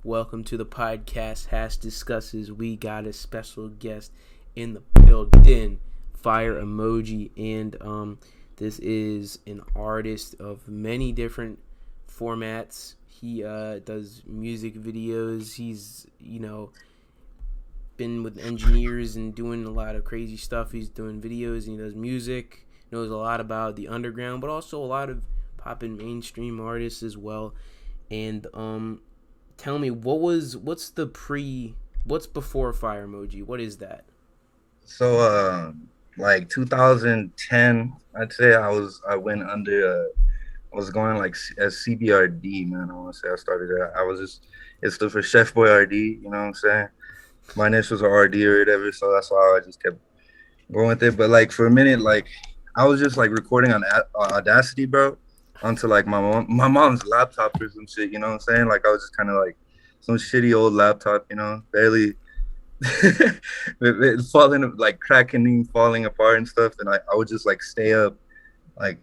Welcome to the podcast HASSDISCUSSES. We got a special guest in the building, Fire Emoji, and this is an artist of many different formats. He does music videos. He's been with engineers and doing a lot of crazy stuff. He's doing videos and he does music. Knows a lot about the underground, but also a lot of pop and mainstream artists as well. And tell me, what's before Fire Emoji? What is that? So, like 2010, I'd say I went under, I was going like as CBRD, man. I want to say I started that. It stood for Chef Boy RD, you know what I'm saying? My initials are RD or whatever, so that's why I just kept going with it. But like for a minute, like I was just like recording on Audacity, bro, onto like my mom's laptop or some shit, you know what I'm saying? Like I was just kind of like some shitty old laptop, barely it falling, like cracking, falling apart and stuff. And I would just like stay up, like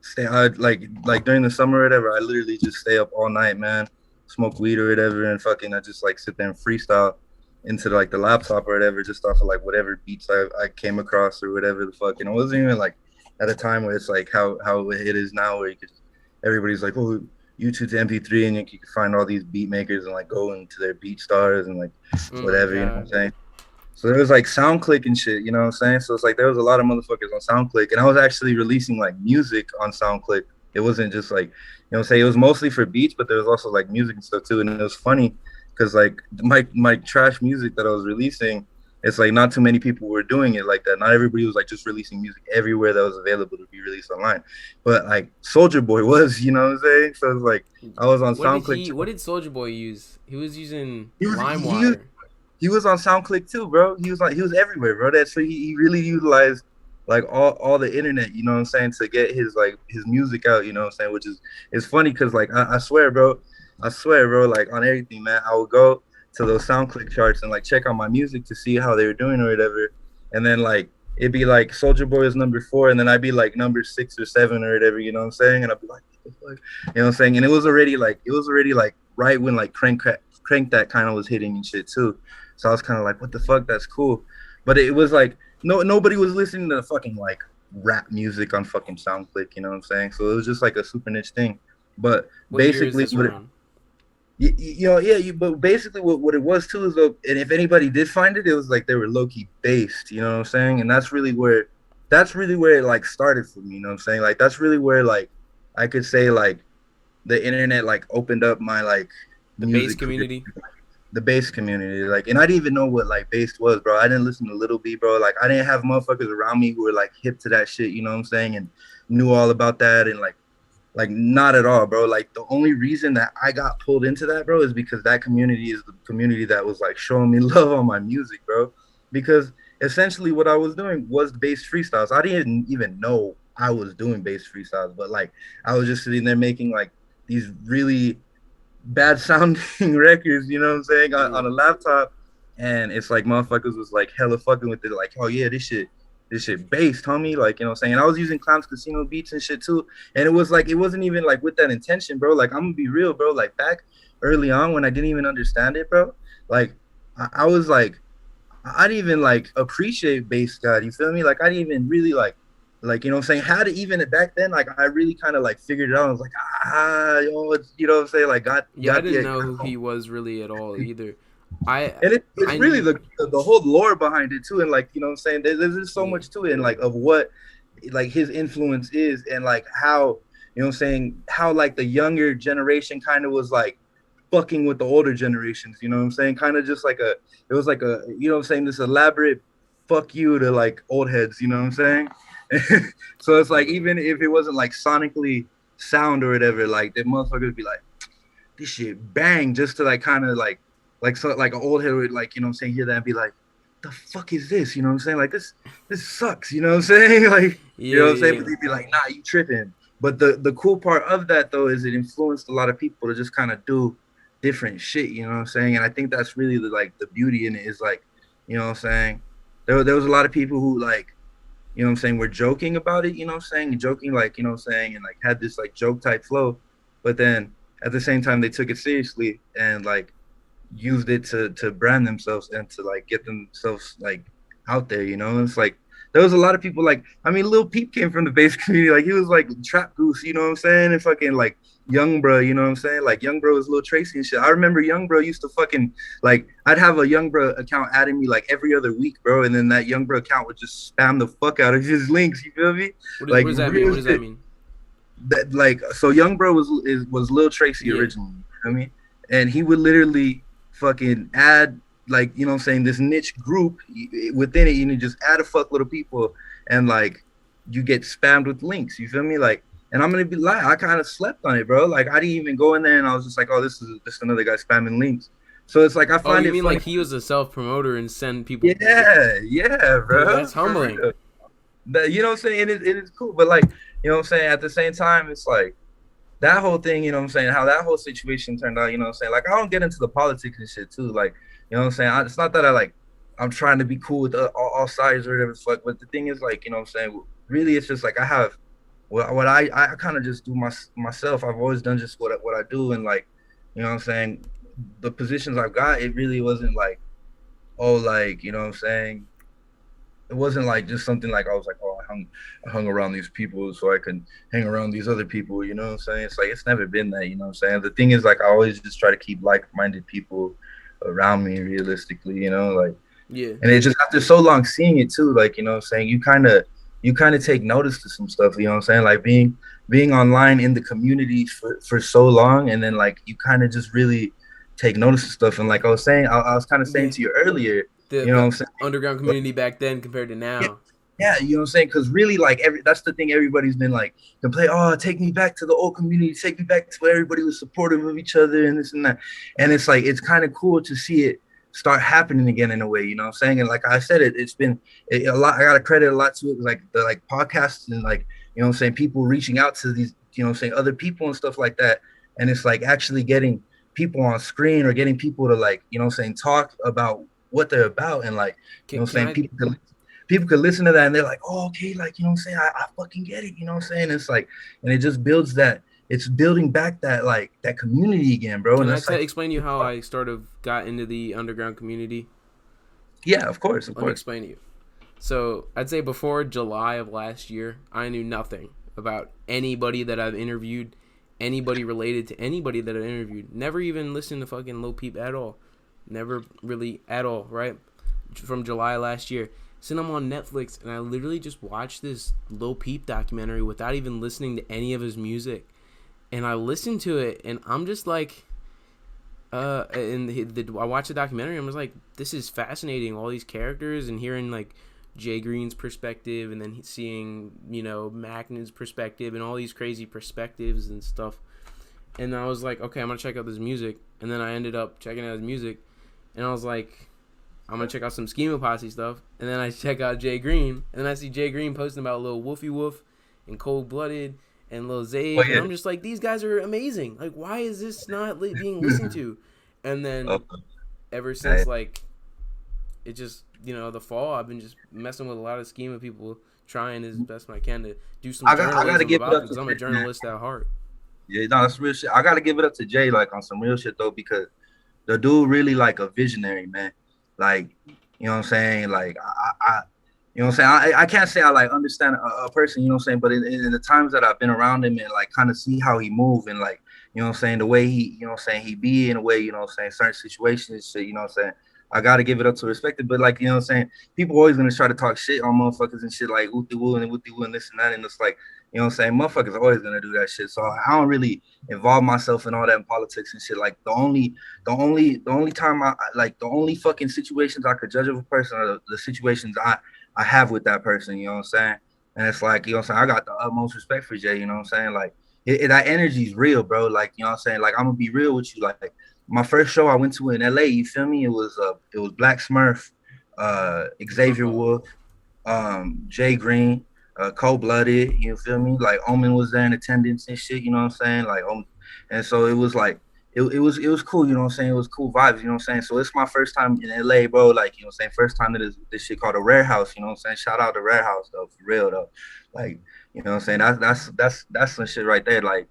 stay out, like during the summer or whatever. I literally just stay up all night, man, smoke weed or whatever, and fucking I just like sit there and freestyle into like the laptop or whatever, just off of like whatever beats I came across or whatever the fuck. And it wasn't even like at a time where it's like how it is now, where you could everybody's like, oh, YouTube's MP3, and you can find all these beat makers and like go into their beat stars and like whatever, you know what I'm saying? So there was like SoundClick and shit, you know what I'm saying? So it's like there was a lot of motherfuckers on SoundClick, and I was actually releasing like music on SoundClick. It wasn't just like, I'm saying, it was mostly for beats, but there was also like music and stuff too. And it was funny because like my trash music that I was releasing, it's like not too many people were doing it like that. Not everybody was like just releasing music everywhere that was available to be released online. But like Soldier Boy was, you know what I'm saying? So it's like I was on SoundClick. What did Soldier Boy use? He was using He was he, LimeWire. he was on SoundClick too, bro. He was everywhere, bro. That's so he really utilized like all the internet, you know what I'm saying, to get his music out, you know what I'm saying, which is it's funny because like I swear, bro, like on everything, man. I would go to those SoundClick charts and like check out my music to see how they were doing or whatever, and then like it'd be like Soldier Boy is number 4, and then I'd be like number 6 or 7 or whatever, you know what I'm saying, and I'd be like, what the fuck? You know what I'm saying, and it was already like right when like crank that kind of was hitting and shit too. So I was kind of like, what the fuck? That's cool. But it was like nobody was listening to fucking like rap music on fucking SoundClick, you know what I'm saying? So it was just like a super niche thing. But What year is basically, this around? but basically what it was too is, and if anybody did find it, it was like they were low key based, you know what I'm saying? And that's really where it like started for me, you know what I'm saying? Like that's really where like I could say like the internet like opened up my like The bass music community. the bass community, like, and I didn't even know what like bass was, bro. I didn't listen to Little B, bro. Like, I didn't have motherfuckers around me who were like hip to that shit, you know what I'm saying, and knew all about that, and like not at all, bro. Like, the only reason that I got pulled into that, bro, is because that community is the community that was like showing me love on my music, bro. Because essentially, what I was doing was bass freestyles. I didn't even know I was doing bass freestyles, but like, I was just sitting there making like these really bad sounding records, you know what I'm saying, on a laptop. And it's like motherfuckers was like hella fucking with it, like, oh yeah, this shit based, homie. Like, you know what I'm saying? And I was using Clowns Casino beats and shit too. And it was like, it wasn't even like with that intention, bro. Like, I'm gonna be real, bro. Like back early on when I didn't even understand it, bro. Like I was like, I didn't even like appreciate bass God. You feel me? Like I didn't even really like, you know what I'm saying, how to even back then, like I really kind of like figured it out. I was like, yo, it's, you know what I'm saying, like Yeah, I got didn't the know who he was really at all either. I and it's I really knew. the whole lore behind it too, and like, you know what I'm saying, there's just so Yeah. much to it, and like of what like his influence is, and like how, you know what I'm saying, how like the younger generation kind of was like fucking with the older generations, you know what I'm saying, kind of just like it was like a, you know what I'm saying, this elaborate fuck you to like old heads, you know what I'm saying. So it's like, Yeah. even if it wasn't like sonically sound or whatever, like the motherfuckers be like, this shit bang, just to like kind of like so like an old head would, like, you know what I'm saying, hear that and be like, the fuck is this? You know what I'm saying? Like this sucks, you know what I'm saying? Like, you Yeah, know what I'm saying? yeah, But they'd be like, nah, you tripping. But the cool part of that though is it influenced a lot of people to just kind of do different shit, you know what I'm saying? And I think that's really the beauty in it, is like, you know what I'm saying? There was a lot of people who like, you know what I'm saying, we're joking about it, you know what I'm saying, and joking, like, you know what I'm saying, and like had this like joke type flow. But then at the same time they took it seriously and like used it to brand themselves and to like get themselves like out there, you know. It's like there was a lot of people like, I mean, Lil Peep came from the bass community, like he was like Trap Goose, you know what I'm saying, and fucking like Young Bro, you know what I'm saying, like Young Bro was Lil Tracy and shit. I remember Young Bro used to fucking like, I'd have a Young Bro account adding me like every other week, bro, and then that Young Bro account would just spam the fuck out of his links, you feel me, What like does that mean? real What does that shit. mean? That like, so Young Bro was Lil Tracy Yeah. originally, you know what I mean, and he would literally fucking add like, you know what I'm saying, this niche group within it, you know, just add a fuckload of people and like you get spammed with links, you feel me, like, and I'm gonna be like, I kind of slept on it, bro, like I didn't even go in there and I was just like, oh, this is just another guy spamming links. So it's like I Oh, find you it mean funny. like he was a self promoter and send people? Yeah, Dude, bro, that's for humbling. real. That, you know what I'm saying, it is cool, but like, you know what I'm saying, at the same time it's like that whole thing, you know what I'm saying, how that whole situation turned out, you know what I'm saying? Like, I don't get into the politics and shit too. Like, you know what I'm saying? It's not that I'm trying to be cool with all sides or whatever the fuck. But the thing is, like, you know what I'm saying? Really, it's just like I have what I kind of just do myself. I've always done just what I do. And like, you know what I'm saying? The positions I've got, it really wasn't like, oh, like, you know what I'm saying? It wasn't like just something like I was like, oh, I hung around these people so I can hang around these other people, you know what I'm saying? It's like it's never been that, you know what I'm saying? The thing is, like, I always just try to keep like-minded people around me realistically, you know, like, Yeah. and it just after so long seeing it too, like, you know what I'm saying, you kind of take notice to some stuff, you know what I'm saying? Like being online in the community for so long, and then like you kind of just really take notice of stuff. And like I was saying, I was kind of saying Yeah. to you earlier, The you know what the I'm saying? underground community back then compared to Yeah, now. yeah, you know what I'm saying? Because really, like that's the thing everybody's been like complain. Oh, take me back to the old community. Take me back to where everybody was supportive of each other and this and that. And it's like it's kind of cool to see it start happening again in a way. You know what I'm saying? And like I said, it's been a lot. I got to credit a lot to it, like the like podcasts and like, you know what I'm saying, people reaching out to these, you know what I'm saying, other people and stuff like that. And it's like actually getting people on screen or getting people to like, you know what I'm saying, talk about what they're about, and like, you know what I'm Can saying, I people could listen to that and they're like, oh, okay, like, you know what I'm saying, I fucking get it, you know what I'm saying? It's like, and it just builds that, it's building back that like that community again, bro. can And I it's like, explain to you how I sort of got into the underground community? yeah, of course, of Let me course. explain to you. So I'd say before July of last year, I knew nothing about anybody that I've interviewed, anybody related to anybody that I interviewed. Never even listened to fucking Lil Peep at all. Never really at all, right? From July last year. So I'm on Netflix and I literally just watched this Lil Peep documentary without even listening to any of his music. And I listened to it and I'm just like, I watched the documentary and I was like, this is fascinating. All these characters and hearing like Jay Green's perspective and then seeing, you know, Mackin's perspective and all these crazy perspectives and stuff. And I was like, okay, I'm going to check out this music. And then I ended up checking out his music. And I was like, I'm going to check out some Schema Posse stuff. And then I check out Jay Green. And then I see Jay Green posting about Lil Woofy Woof and Cold Blooded and Lil Oh Zabe. And yeah. I'm just like, these guys are amazing. Like, why is this not being listened to? And Oh, then ever I, since, like, it just, you know, the fall, I've been just messing with a lot of Schema people, trying as best I can to do some I gotta journalism give it about up them to because I'm a Jay, man. journalist at heart. Yeah, no, that's real shit. I gotta give it up to Jay, like on some real shit though, because the dude really like a visionary, man. Like, you know what I'm saying? Like you know what I'm saying? I can't say I like understand a person, you know what I'm saying? But in the times that I've been around him and like kind of see how he move and like, you know what I'm saying, the way he, you know what I'm saying, he be in a way, you know what I'm saying, certain situations, shit, you know what I'm saying? I gotta give it up to respect it. But like, you know what I'm saying, people always gonna try to talk shit on motherfuckers and shit like wooty woo and wooty woo and this and that. And it's like, you know what I'm saying, motherfuckers are always gonna do that shit. So I don't really involve myself in all that in politics and shit. Like the only time like the only fucking situations I could judge of a person are the situations I have with that person, you know what I'm saying? And it's like, you know what I'm saying? I got the utmost respect for Jay, you know what I'm saying? Like, that energy is real, bro. Like, you know what I'm saying? Like, I'm gonna be real with you. Like, my first show I went to in LA, you feel me? It was Black Smurf, Xavier Wolf, Jay Green, Cold Blooded, you feel me? Like Omen was there in attendance and shit, you know what I'm saying? Like and so it was like it was cool, you know what I'm saying? It was cool vibes, you know what I'm saying? So it's my first time in LA, bro. Like, you know what I'm saying? First time to this shit called a Rare House, you know what I'm saying? Shout out to Rare House though, for real though. Like, you know what I'm saying? That's some shit right there. Like,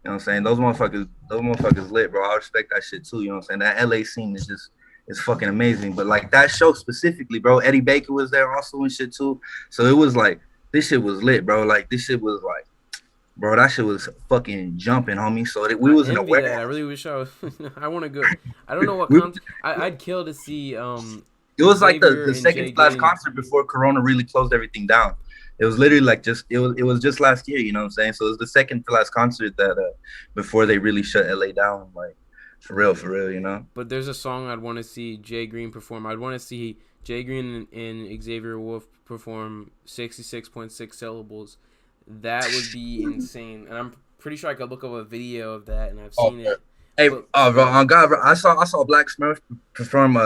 you know what I'm saying? Those motherfuckers lit, bro. I respect that shit too. You know what I'm saying? That LA scene is just it's fucking amazing. But like that show specifically, bro, Eddie Baker was there also and shit too. So it was like this shit was lit, bro. Like this shit was like, bro, that shit was fucking jumping, homie. So we I was in a envy that. I warehouse. really wish I was. I want to go. I don't know what We, content. I'd kill to see it was like Xavier the and second Jay to last Green. concert before Corona really closed everything down. It was literally like just it was just last year, you know what I'm saying? So it was the second to last concert that before they really shut LA down, like for real, you know. But there's a song I'd want to see Jay Green perform. I'd want to see Jay Green and Xavier Wolf perform 66.6 syllables. That would be insane. And I'm pretty sure I could look up a video of that, and I've seen it. Hey, But, bro, on God, bro, I saw Black Smurf perform, you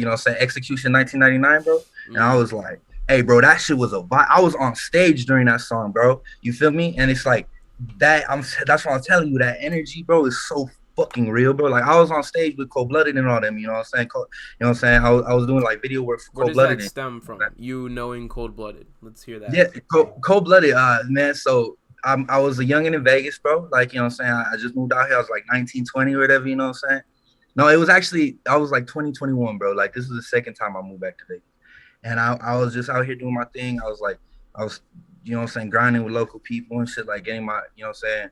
know, what I'm saying Execution 1999, bro, and I was like, hey, bro, that shit was a vibe. I was on stage during that song, bro. You feel me? And it's like that. That's what I'm telling you. That energy, bro, is so fucking real, bro. Like I was on stage with Cold Blooded and all them. You know what I'm saying? You know what I'm saying? I was doing like video work for where Cold does that Blooded. stem from? You knowing Cold Blooded? Let's hear that. Yeah, Cold Blooded, man. So I was a youngin' in Vegas, bro. Like, you know what I'm saying? I just moved out here. I was like 19, 20 or whatever, you know what I'm saying? No, it was actually, I was like 2021, bro. Like, this is the second time I moved back to Vegas. And I was just out here doing my thing. I was, you know what I'm saying, grinding with local people and shit, like getting my, you know what I'm saying,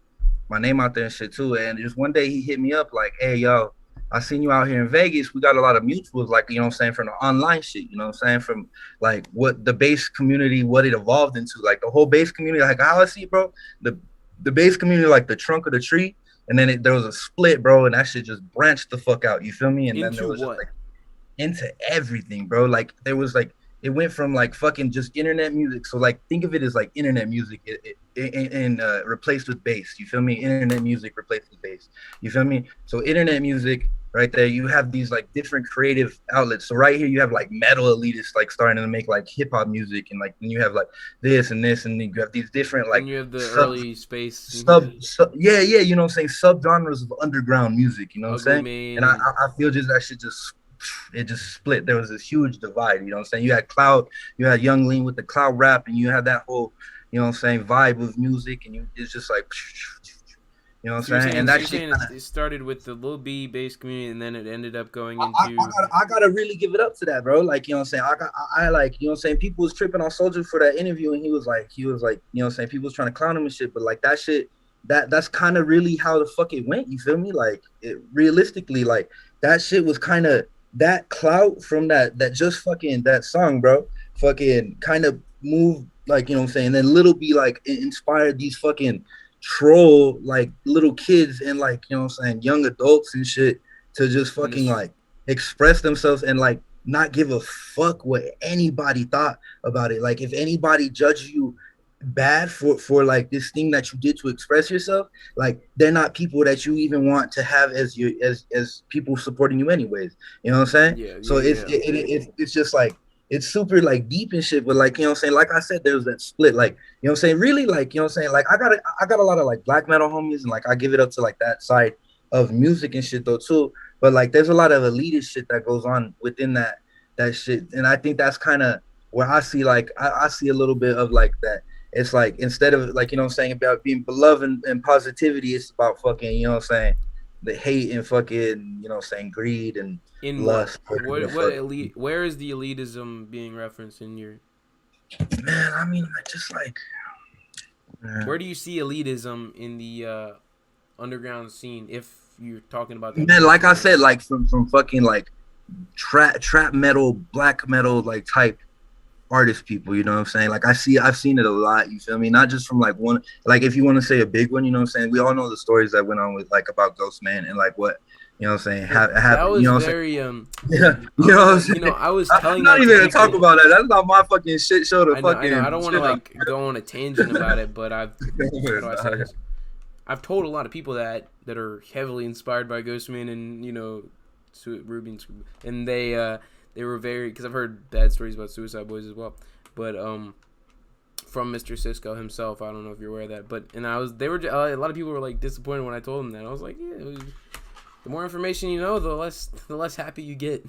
my name out there and shit too. And just one day he hit me up like, hey, yo, I seen you out here in Vegas. We got a lot of mutuals, like, you know what I'm saying, from the online shit, you know what I'm saying, from like what the bass community, what it evolved into, like the whole bass community, like how I see it, bro, the bass community, like the trunk of the tree. And then there was a split, bro, and that shit just branched the fuck out. You feel me? And then there Into was just what? like into everything, bro. Like there was like it went from like fucking just internet music. So like think of it as like internet music and replaced with bass. You feel me? Internet music replaced with bass. You feel me? So internet music right there. You have these like different creative outlets. So right here you have like metal elitists like starting to make like hip hop music, and like then you have like this and this, and then you have these different like And you have the sub, early space yeah, you know what I'm saying, subgenres of underground music. You know what I'm Ugly saying? Mane. And I feel just that shit just it just split. There was this huge divide, you know what I'm saying? You had Young Lean with the cloud rap, and you had that whole, you know what I'm saying, vibe of music, and it's just like, you know what I'm saying? And that shit it started with the Lil B bass community, and then it ended up going into. I gotta really give it up to that, bro. Like, you know what I'm saying? I like, you know what I'm saying? People was tripping on Soldier for that interview, and he was like, you know what I'm saying? People was trying to clown him and shit, but like that shit, that's kind of really how the fuck it went. You feel me? Like, realistically, like that shit was kind of that clout from that just fucking that song, bro. Fucking kind of moved, like, you know what I'm saying? And then Little B like inspired these fucking troll like little kids and like, you know what I'm saying, young adults and shit to just fucking like express themselves and like not give a fuck what anybody thought about it. Like if anybody judged you bad for like this thing that you did to express yourself, like they're not people that you even want to have as your as people supporting you anyways, you know what I'm saying? It's just like it's super like deep and shit, but like, you know what I'm saying, like I said, there's that split, like, you know what I'm saying, really, like, you know what I'm saying, like I got a lot of like black metal homies, and like I give it up to like that side of music and shit though too, but like there's a lot of elitist shit that goes on within that shit, and I think that's kind of where I see like I see a little bit of like that. It's like instead of like, you know what I'm saying, about being beloved and positivity, it's about fucking, you know what I'm saying, the hate and fucking, you know what I'm saying, greed and lust. What elite? Where is the elitism being referenced in your? Man, I mean, just like. Where do you see elitism in the underground scene? If you're talking about that, man, like I said, like from fucking like trap metal, black metal, like type artist people, you know what I'm saying? Like I've seen it a lot, you feel me? Not just from like one, like if you want to say a big one, you know what I'm saying? We all know the stories that went on with like about Ghost Man and like what, you know what I'm saying? That was, you know, very yeah, you know what I'm saying? You know, I was telling I'm not that even to gonna talk about that. That's not my fucking shit show to fucking. I don't want to like go on a tangent about it, but how do I say this? I've told a lot of people that are heavily inspired by Ghostman and, you know, Ruby, and they were very, because I've heard bad stories about Suicide Boys as well, but from Mr. Cisco himself, I don't know if you're aware of that, but and a lot of people were like disappointed when I told them that. I was like, yeah, the more information you know, the less happy you get.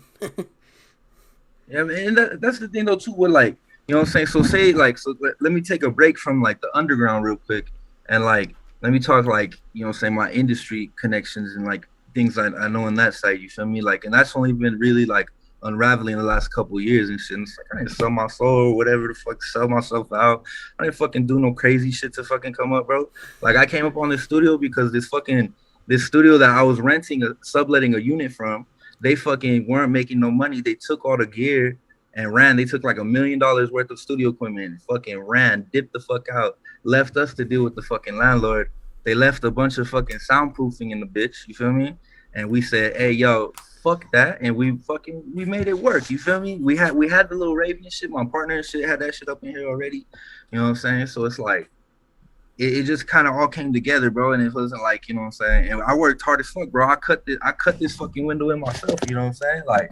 Yeah, man, and that's the thing though too. With like, you know what I'm saying. So let me take a break from like the underground real quick, and like, let me talk like, you know, say my industry connections and like things I know on that side, you feel me? Like, and that's only been really like unraveling the last couple of years and shit. And it's like I didn't sell my soul or whatever the fuck, sell myself out. I didn't fucking do no crazy shit to fucking come up, bro. Like I came up on this studio because this studio that I was renting subletting a unit from, they fucking weren't making no money. They took all the gear and ran. They took like $1 million worth of studio equipment and fucking ran, dipped the fuck out, left us to deal with the fucking landlord. They left a bunch of fucking soundproofing in the bitch, you feel me? And we said, hey yo, fuck that. And we made it work, you feel me? We had the little raving shit. My partner and shit had that shit up in here already. You know what I'm saying? So it's like it just kind of all came together, bro. And it wasn't like, you know what I'm saying? And I worked hard as fuck, bro. I cut this fucking window in myself, you know what I'm saying? Like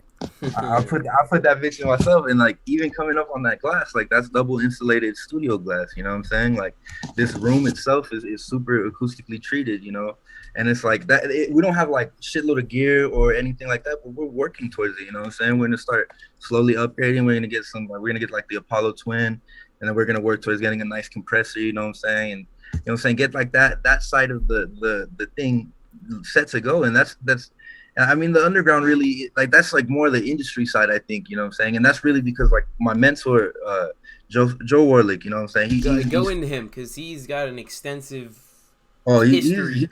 I put that bitch in myself, and like even coming up on that glass, like that's double insulated studio glass, you know what I'm saying? Like this room itself is super acoustically treated, you know. And it's like that we don't have like shitload of gear or anything like that, but we're working towards it, you know what I'm saying? We're gonna start slowly upgrading. We're gonna get like the Apollo Twin, and then we're gonna work towards getting a nice compressor, you know what I'm saying? And you know what I'm saying, get like that side of the thing set to go. And that's I mean, the underground really, like that's like more the industry side, I think, you know what I'm saying? And that's really because like my mentor, Joe Warlick, you know what I'm saying? Go into him because he's got an extensive Oh, history.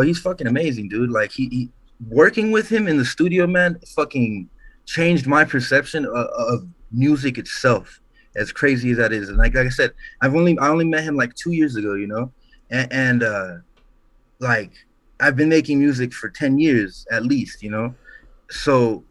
he's fucking amazing, dude. Like he working with him in the studio, man, fucking changed my perception of music itself. As crazy as that is, and like I said, I only met him like 2 years ago, you know, and like I've been making music for 10 years at least, you know, so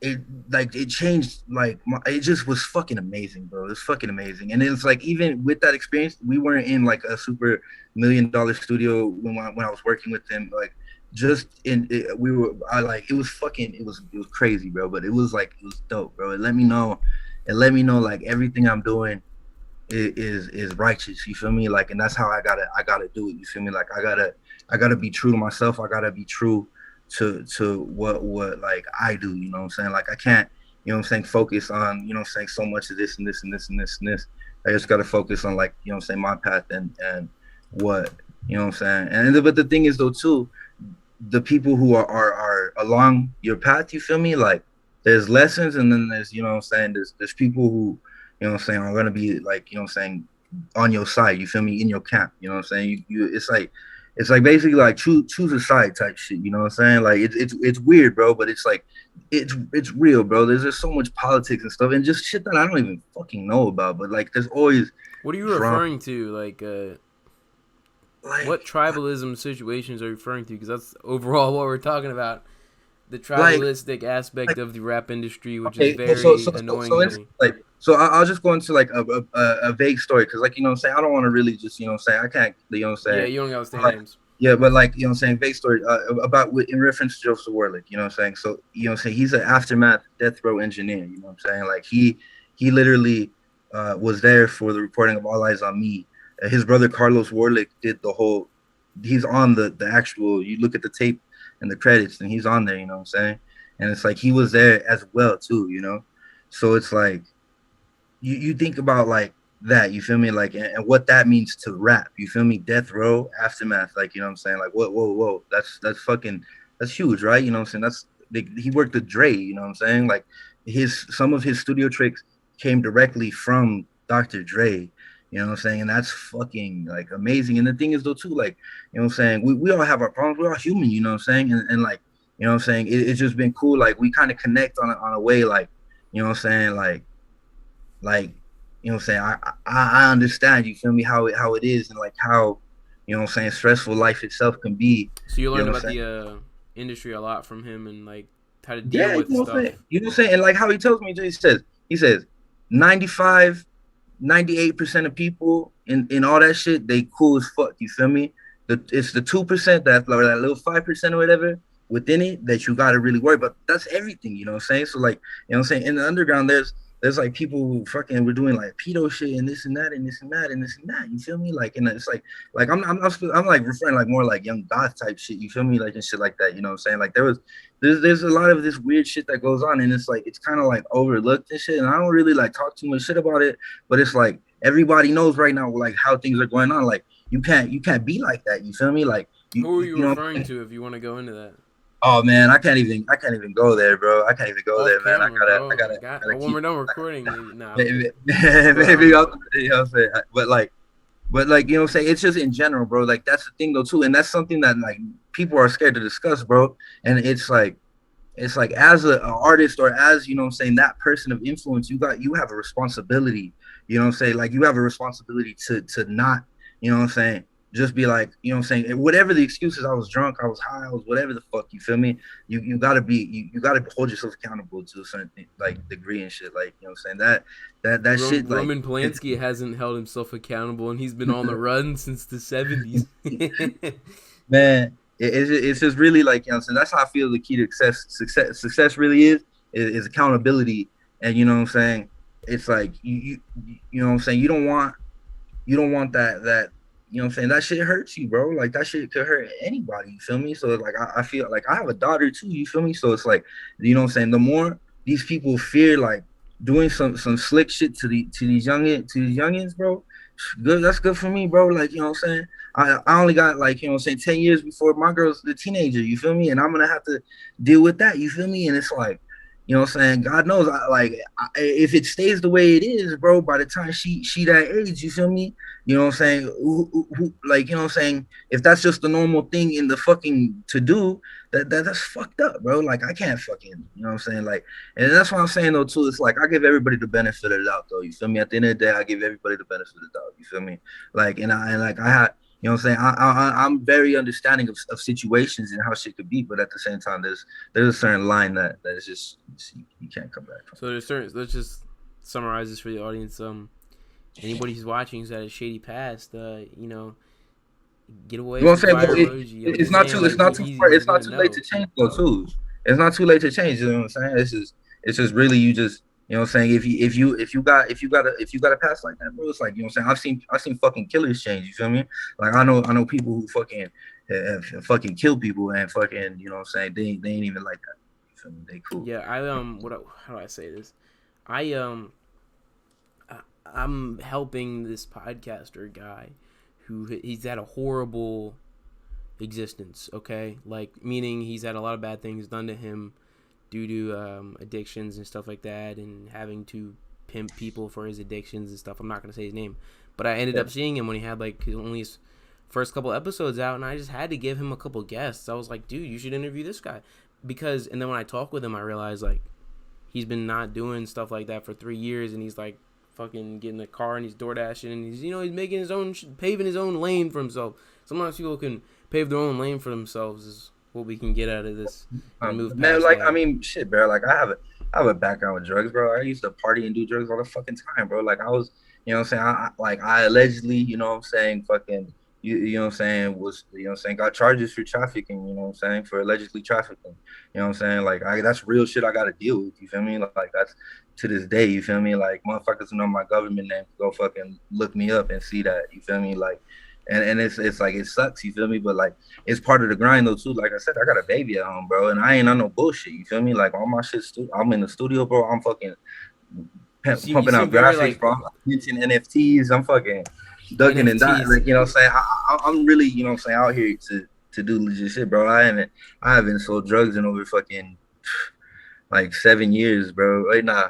it changed it just was fucking amazing, bro. It was fucking amazing. And it's like even with that experience, we weren't in like a super $1 million studio when I was working with him. Like just in it, we were I like it was crazy, bro. But it was like it was dope, bro. It let me know like everything I'm doing is righteous. You feel me? Like, and that's how I gotta do it. You feel me? Like I gotta be true to myself. I gotta be true to what like I do, you know what I'm saying? Like I can't, you know what I'm saying, focus on, you know what I'm saying, so much of this and this and this and this and this. I just gotta focus on like, you know what I'm saying, my path and what, you know what I'm saying? But the thing is though too, the people who are along your path, you feel me? Like there's lessons, and then there's, you know what I'm saying, there's people who, you know what I'm saying, are gonna be like, you know what I'm saying, on your side, you feel me, in your camp, you know what I'm saying? You it's like basically like choose a side type shit, you know what I'm saying? Like it's weird, bro, but it's like it's real, bro. There's just so much politics and stuff and just shit that I don't even fucking know about, but like there's always What are you drama. referring to? Like What tribalism situations are you referring to? Because that's overall what we're talking about. The like tribalistic aspect like of the rap industry, which is okay, so very so so, annoying so to it's me. like so I'll just go into like a vague story because like, you know what I'm saying, I don't want to really just, you know what I'm saying, I can't, you know what I'm Yeah, saying, you don't gotta say like names. yeah, but like, you know what I'm saying, vague story about in reference to Joseph Warlick, you know what I'm saying. So you know what I'm saying, he's an aftermath death row engineer, you know what I'm saying. Like he literally was there for the recording of All Eyes on Me. His brother Carlos Warlick did the whole, he's on the actual, you look at the tape and the credits and he's on there, you know what I'm saying. And it's like he was there as well too, you know. So it's like you think about like that, you feel me, like and what that means to rap, you feel me, death row aftermath, like, you know what I'm saying, like what, whoa, that's fucking, that's huge, right? You know what I'm saying, he worked with Dre, you know what I'm saying, like some of his studio tricks came directly from Dr. Dre, you know what I'm saying, and that's fucking like amazing. And the thing is though too, like, you know what I'm saying, we all have our problems, we're all human, you know what I'm saying, and like, you know what I'm saying, it's just been cool, like we kind of connect on a way, like, you know what I'm saying, like, you know what I'm saying, I understand, you feel me, how it is, and like how, you know what I'm saying, stressful life itself can be, So you you learned know what about I'm saying. the industry a lot from him and like how to deal Yeah, you with know what I'm saying, stuff. and like how he tells me, he says 95 98% of people in all that shit, they cool as fuck, you feel me. It's the 2% that, like that little 5% or whatever within it that you got to really worry about. That's everything, you know what I'm saying. So like, you know what I'm saying, in the underground there's like people who fucking were doing like pedo shit and this and that and this and that and this and that, you feel me, like, and it's like I'm like referring like more like young goth type shit, you feel me, like, and shit like that, you know what I'm saying. Like there's a lot of this weird shit that goes on, and it's like it's kind of like overlooked and shit, and I don't really like talk too much shit about it, but it's like everybody knows right now like how things are going on. Like you can't be like that. You feel me? Like Who are you you know. referring to if you want to go into that? Oh man, I can't even go there, bro. I can't even go Off there, man. camera, bro. Gotta When keep. we're done recording, maybe. Nah, I'm Maybe, kidding. But maybe I'll, you know what I'm saying. But like, you know what I'm saying? It's just in general, bro. Like that's the thing though too, and that's something that like people are scared to discuss, bro. And it's like as an artist or as, you know what I'm saying, that person of influence, you have a responsibility. You know what I'm saying? Like you have a responsibility to not, you know what I'm saying, just be like, you know what I'm saying, whatever the excuses, I was drunk, I was high, I was whatever the fuck, you feel me? You gotta be, you gotta hold yourself accountable to a certain thing, like degree and shit. Like, you know what I'm saying? That shit, like Roman Polanski hasn't held himself accountable, and he's been on the run since the 70s. man, it's just really like, you know what I'm saying, that's how I feel the key to success really is accountability. And you know what I'm saying, it's like you know what I'm saying, you don't want that, you know what I'm saying, that shit hurts you, bro. Like that shit could hurt anybody, you feel me? So like I feel like I have a daughter too, you feel me? So it's like, you know what I'm saying, the more these people fear like doing some slick shit to these youngins, bro, good, that's good for me, bro. Like, you know what I'm saying, I only got like, you know what I'm saying, 10 years before my girl's the teenager, you feel me? And I'm gonna have to deal with that, you feel me? And it's like, you know what I'm saying, God knows, if it stays the way it is, bro, by the time she that age, you feel me? You know what I'm saying? Like, you know what I'm saying? If that's just the normal thing in the fucking to do, that's fucked up, bro. Like, I can't fucking, you know what I'm saying? Like, and that's what I'm saying though too. It's like I give everybody the benefit of the doubt, though. You feel me? At the end of the day, I give everybody the benefit of the doubt. You feel me? Like, I had, you know what I'm saying? I'm very understanding of situations and how shit could be, but at the same time, there's a certain line that is just you can't come back from. So there's certain. Let's just summarize this for the audience. Anybody who's watching who's had a shady past, you know, get away You know from what I'm saying? Fire But Emoji. I'm it's just not saying, too it's like, not too far, he's it's not gonna too late to know. change though too. It's not too late to change. You know what I'm saying? It's just really you just, you know what I'm saying, if you got a past like that, bro, it's like, you know what I'm saying, I've seen fucking killers change. You feel me? Like I know people who fucking have fucking kill people and fucking, you know what I'm saying, they ain't even like that. You feel me? They cool. Yeah, how do I say this? I I'm helping this podcaster guy who he's had a horrible existence, okay? Like, meaning he's had a lot of bad things done to him due to addictions and stuff like that, and having to pimp people for his addictions and stuff. I'm not going to say his name, but I ended up seeing him when he had like only his first couple episodes out, and I just had to give him a couple guests. I was like, dude, you should interview this guy. Because, and then when I talk with him, I realized like he's been not doing stuff like that for 3 years, and he's like fucking getting a car and he's door dashing, and he's, you know, he's making his own, paving his own lane for himself. Sometimes people can pave their own lane for themselves is what we can get out of this and move Man, past like that. I mean, shit, bro. Like I have a background with drugs, bro. I used to party and do drugs all the fucking time, bro. Like I was, you know what I'm saying, I allegedly, you know what I'm saying, fucking, you know what I'm saying, was, you know what I'm saying, got charges for trafficking, you know what I'm saying, for allegedly trafficking. You know what I'm saying? Like that's real shit I gotta deal with, you feel me? Like that's to this day, you feel me? Like motherfuckers who know my government name go fucking look me up and see that, you feel me? Like, and it's like it sucks, you feel me? But like it's part of the grind though too. Like I said, I got a baby at home, bro, and I ain't on no bullshit. You feel me? Like all my shit, I'm in the studio, bro. I'm fucking You pumping seem out very graphics, like bro. I'm mentioning NFTs. I'm fucking ducking and diving. NFTs. Like, you know what I'm saying? I'm really, you know what I'm saying, out here to do legit shit, bro. I haven't sold drugs in over fucking like 7 years, bro. Wait, nah,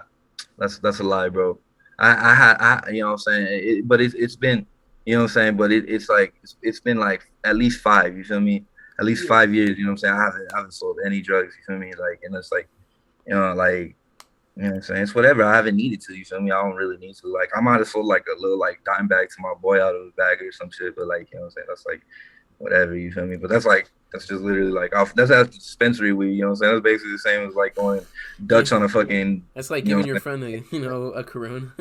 that's a lie, bro. You know what I'm saying, but it's been, you know what I'm saying, but it's like it's been like at least 5, you feel me, at least Yeah. 5 years, you know what I'm saying, I haven't sold any drugs, you feel me, like, and it's like, you know, like, you know what I'm saying, it's whatever, I haven't needed to, you feel me, I don't really need to, like, I might have sold like a little like dime bag to my boy out of a bag or some shit, but like, you know what I'm saying, that's like whatever, you feel me, but that's just literally like that's at the dispensary weed, you know what I'm saying, that's basically the same as like going Yeah. Dutch on a fucking, That's like you know, giving your friend a Corona.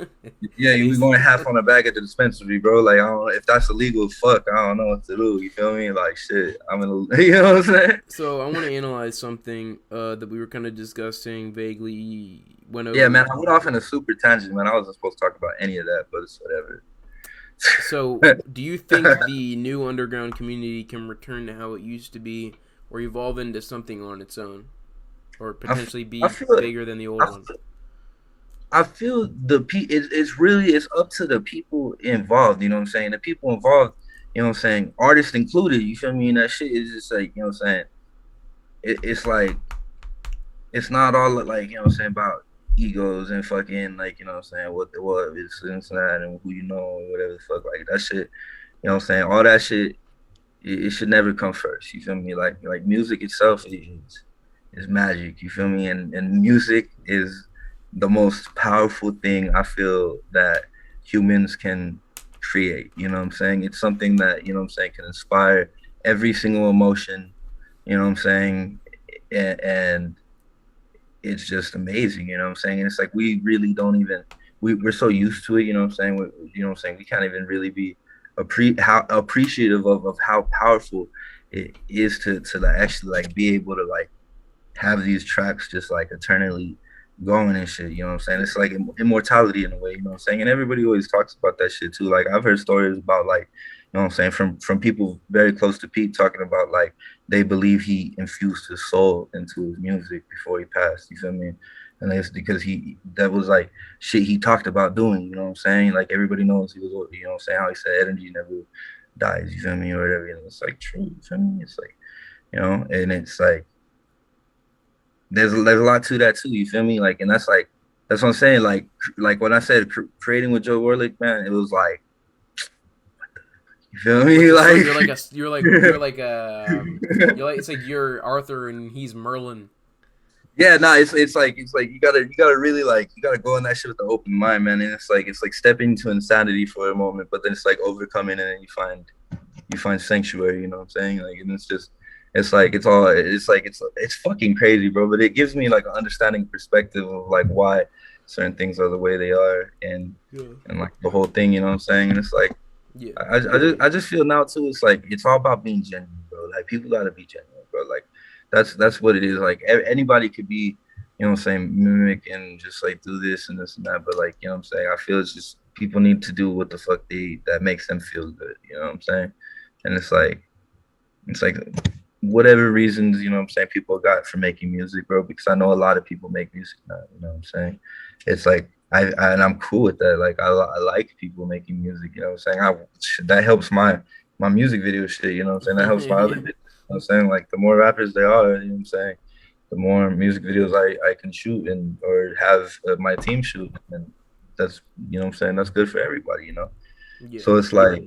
yeah, we going Basically. half on the bag at the dispensary, bro. Like, I don't, if that's illegal, fuck, I don't know what to do. You feel me? Like, shit, I'm in, you know what I'm saying? So I want to analyze something that we were kind of discussing vaguely. Went Yeah, over. man, I went off in a super tangent, man. I wasn't supposed to talk about any of that, but it's whatever. So, do you think the new underground community can return to how it used to be, or evolve into something on its own, or potentially I be feel, bigger than the old I one? I feel it's really, it's up to the people involved. You know what I'm saying? The people involved, you know what I'm saying, artists included, you feel me? And that shit is just like, you know what I'm saying, it's like, it's not all like, you know what I'm saying, about egos and fucking like, you know what I'm saying, what is this and that and who you know or whatever the fuck, like that shit, you know what I'm saying, all that shit, it should never come first. You feel me? Like music itself is magic. You feel me? And music is the most powerful thing I feel that humans can create. You know what I'm saying? It's something that, you know what I'm saying, can inspire every single emotion. You know what I'm saying? And it's just amazing. You know what I'm saying? And it's like we really don't even we're so used to it. You know what I'm saying? You know what I'm saying? We can't even really be how appreciative of how powerful it is to like actually like be able to like have these tracks just like eternally going and shit. You know what I'm saying? It's like immortality in a way. You know what I'm saying? And everybody always talks about that shit too. Like I've heard stories about like, you know what I'm saying, from people very close to Pete talking about like they believe he infused his soul into his music before he passed. You feel me? And it's because that was like shit he talked about doing. You know what I'm saying? Like everybody knows he was, you know what I'm saying, how he said energy never dies. You feel me? Or whatever. And it's like true. You feel me? It's like, you know, and it's like there's a lot to that too. You feel me? Like, and that's what I'm saying. Like when I said creating with Joe Warlick, man, it was like, you feel me? So Like, you're like it's like you're Arthur and he's Merlin. yeah, no, it's like you gotta really like you gotta go in that shit with the open mind, man. And it's like stepping into insanity for a moment, but then it's like overcoming it and you find sanctuary. You know what I'm saying? Like, and it's just it's fucking crazy, bro. But it gives me like an understanding perspective of like why certain things are the way they are, and like the whole thing. You know what I'm saying? And it's like Yeah. I just feel now too. It's like it's all about being genuine, bro. Like people gotta be genuine, bro. Like that's what it is. Like anybody could be, you know what I'm saying, mimic and just like do this and this and that. But like, you know what I'm saying, I feel it's just people need to do what the fuck that makes them feel good. You know what I'm saying? And it's like whatever reasons, you know what I'm saying, people got for making music, bro, because I know a lot of people make music now, you know what I'm saying? It's like and I'm cool with that. Like I like people making music, you know what I'm saying? That helps my music video shit, you know what I'm saying? That helps my other Yeah. bit, you know what I'm saying? Like the more rappers there are, you know what I'm saying, the more music videos I can shoot and or have my team shoot, and that's, you know what I'm saying, that's good for everybody, you know. Yeah. So it's like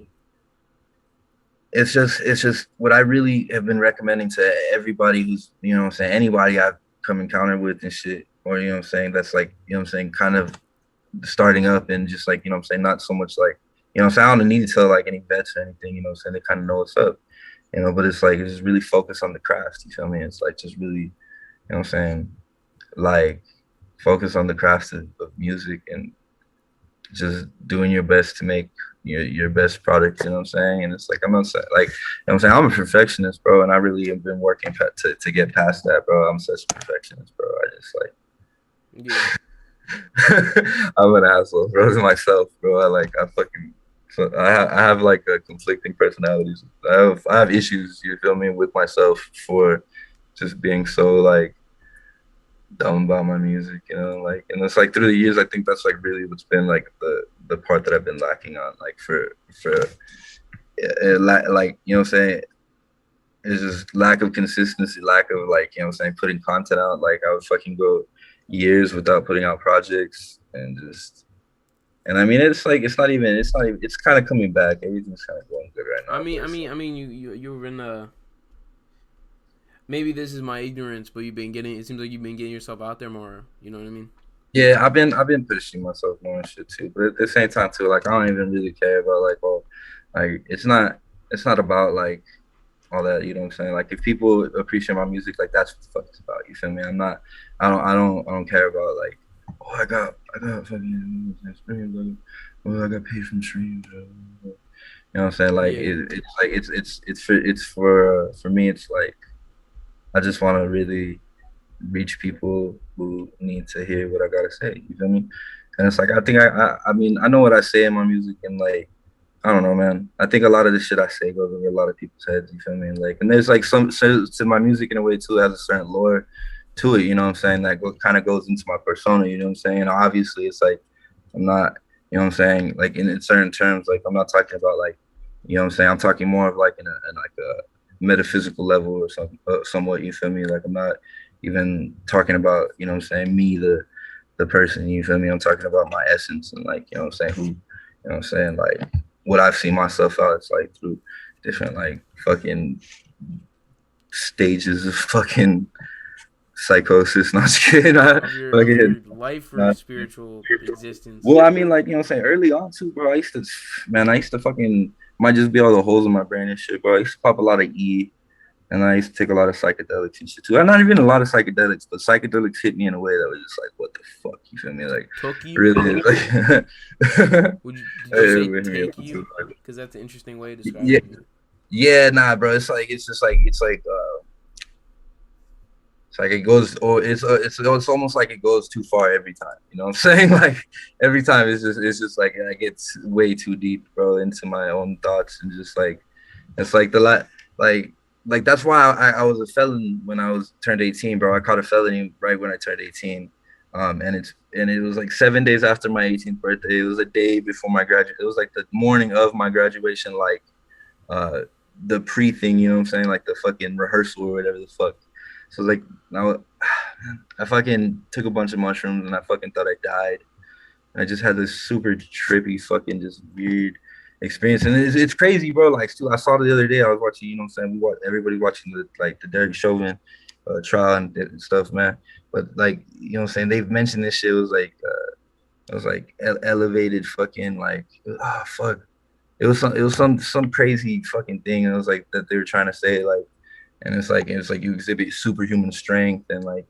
it's just what I really have been recommending to everybody who's, you know what I'm saying, anybody I've come encounter with and shit, or you know what I'm saying, that's like, you know what I'm saying, kind of starting up and just like, you know what I'm saying, not so much like, you know what I'm saying, I don't need to tell like any vets or anything, you know what I'm saying, they kind of know what's up, you know, but it's like it's just really focus on the craft, you feel me? It's like just really, you know what I'm saying, like focus on the craft of music and just doing your best to make your best product, you know what I'm saying? And it's like I'm not saying like, you know what I'm saying, I'm a perfectionist, bro, and I really have been working to get past that, bro. I'm such a perfectionist, bro. I just Yeah. like I'm an asshole, bro, to myself, bro. I fucking so I have like a conflicting personalities. I have issues, you feel me, with myself for just being so like dumb about my music, you know, like, and it's like through the years, I think that's like really what's been like the part that I've been lacking on, like for like, you know what I'm saying, it's just lack of consistency, lack of like, you know what I'm saying, putting content out. Like I would fucking go years without putting out projects and just, and I mean, it's not even, it's kind of coming back. Everything's kind of going good right I now, mean, but I it's mean, like, I mean, you've been maybe this is my ignorance, but you've been getting. It seems like you've been getting yourself out there more. You know what I mean? yeah, I've been pushing myself more and shit too. But at the same time too, like I don't even really care about like, oh, like it's not about like all that, you know what I'm saying? Like if people appreciate my music, like that's what the fuck it's about. You feel me? I don't care about like, oh, I got fucking streams, like, oh, I got paid from streams. You know what I'm saying? Like Yeah. it's like it's for me, it's like I just want to really reach people who need to hear what I gotta say. You feel me? And it's like I think I mean I know what I say in my music, and like I don't know, man. I think a lot of the shit I say goes over a lot of people's heads. You feel me? Like, and there's like some to my music in a way too has a certain lore to it. You know what I'm saying? That kind of goes into my persona. You know what I'm saying? And obviously, it's like I'm not. You know what I'm saying? Like in certain terms, like I'm not talking about like, You know what I'm saying? I'm talking more of like in like a metaphysical level or something, somewhat. You feel me? Like I'm not even talking about, you know what I'm saying, me the person. You feel me? I'm talking about my essence and like, you know what I'm saying, who, you know what I'm saying, like what I've seen myself out. It's like through different like fucking stages of fucking psychosis. Not just kidding. Of Fucking. your life or Nah. spiritual existence. Well, I mean, like, you know what I'm saying? Early on, too, bro, man, I used to fucking, might just be all the holes in my brain and shit, bro. I used to pop a lot of E, and I used to take a lot of psychedelics and shit, too. I'm not even a lot of psychedelics, but psychedelics hit me in a way that was just like, what the fuck? You feel me? Like, Took you? really, like, Did you say it hit me up, take you? too. Like, Because that's an interesting way of yeah, describing it. yeah, nah, bro. It's like it goes, or it's almost like it goes too far every time. You know what I'm saying? Like every time it's just like I get way too deep, bro, into my own thoughts and just like it's like like like that's why I was a felon when I was turned 18, bro. I caught a felony right when I turned 18. And it was like 7 days after my 18th birthday. It was a day before my graduate. It was like the morning of my graduation, like uh the pre thing, you know what I'm saying? Like the fucking rehearsal or whatever the fuck. So like now I fucking took a bunch of mushrooms and I fucking thought I died. And I just had this super trippy fucking just weird experience. And it's crazy, bro. Like still I saw it the other day. I was watching, you know what I'm saying? Everybody watching the Derek Chauvin trial and stuff, man. But like, you know what I'm saying? They've mentioned this shit. It was like elevated fucking like fuck. It was some crazy fucking thing. It was like that they were trying to say like, and it's like you exhibit superhuman strength and like,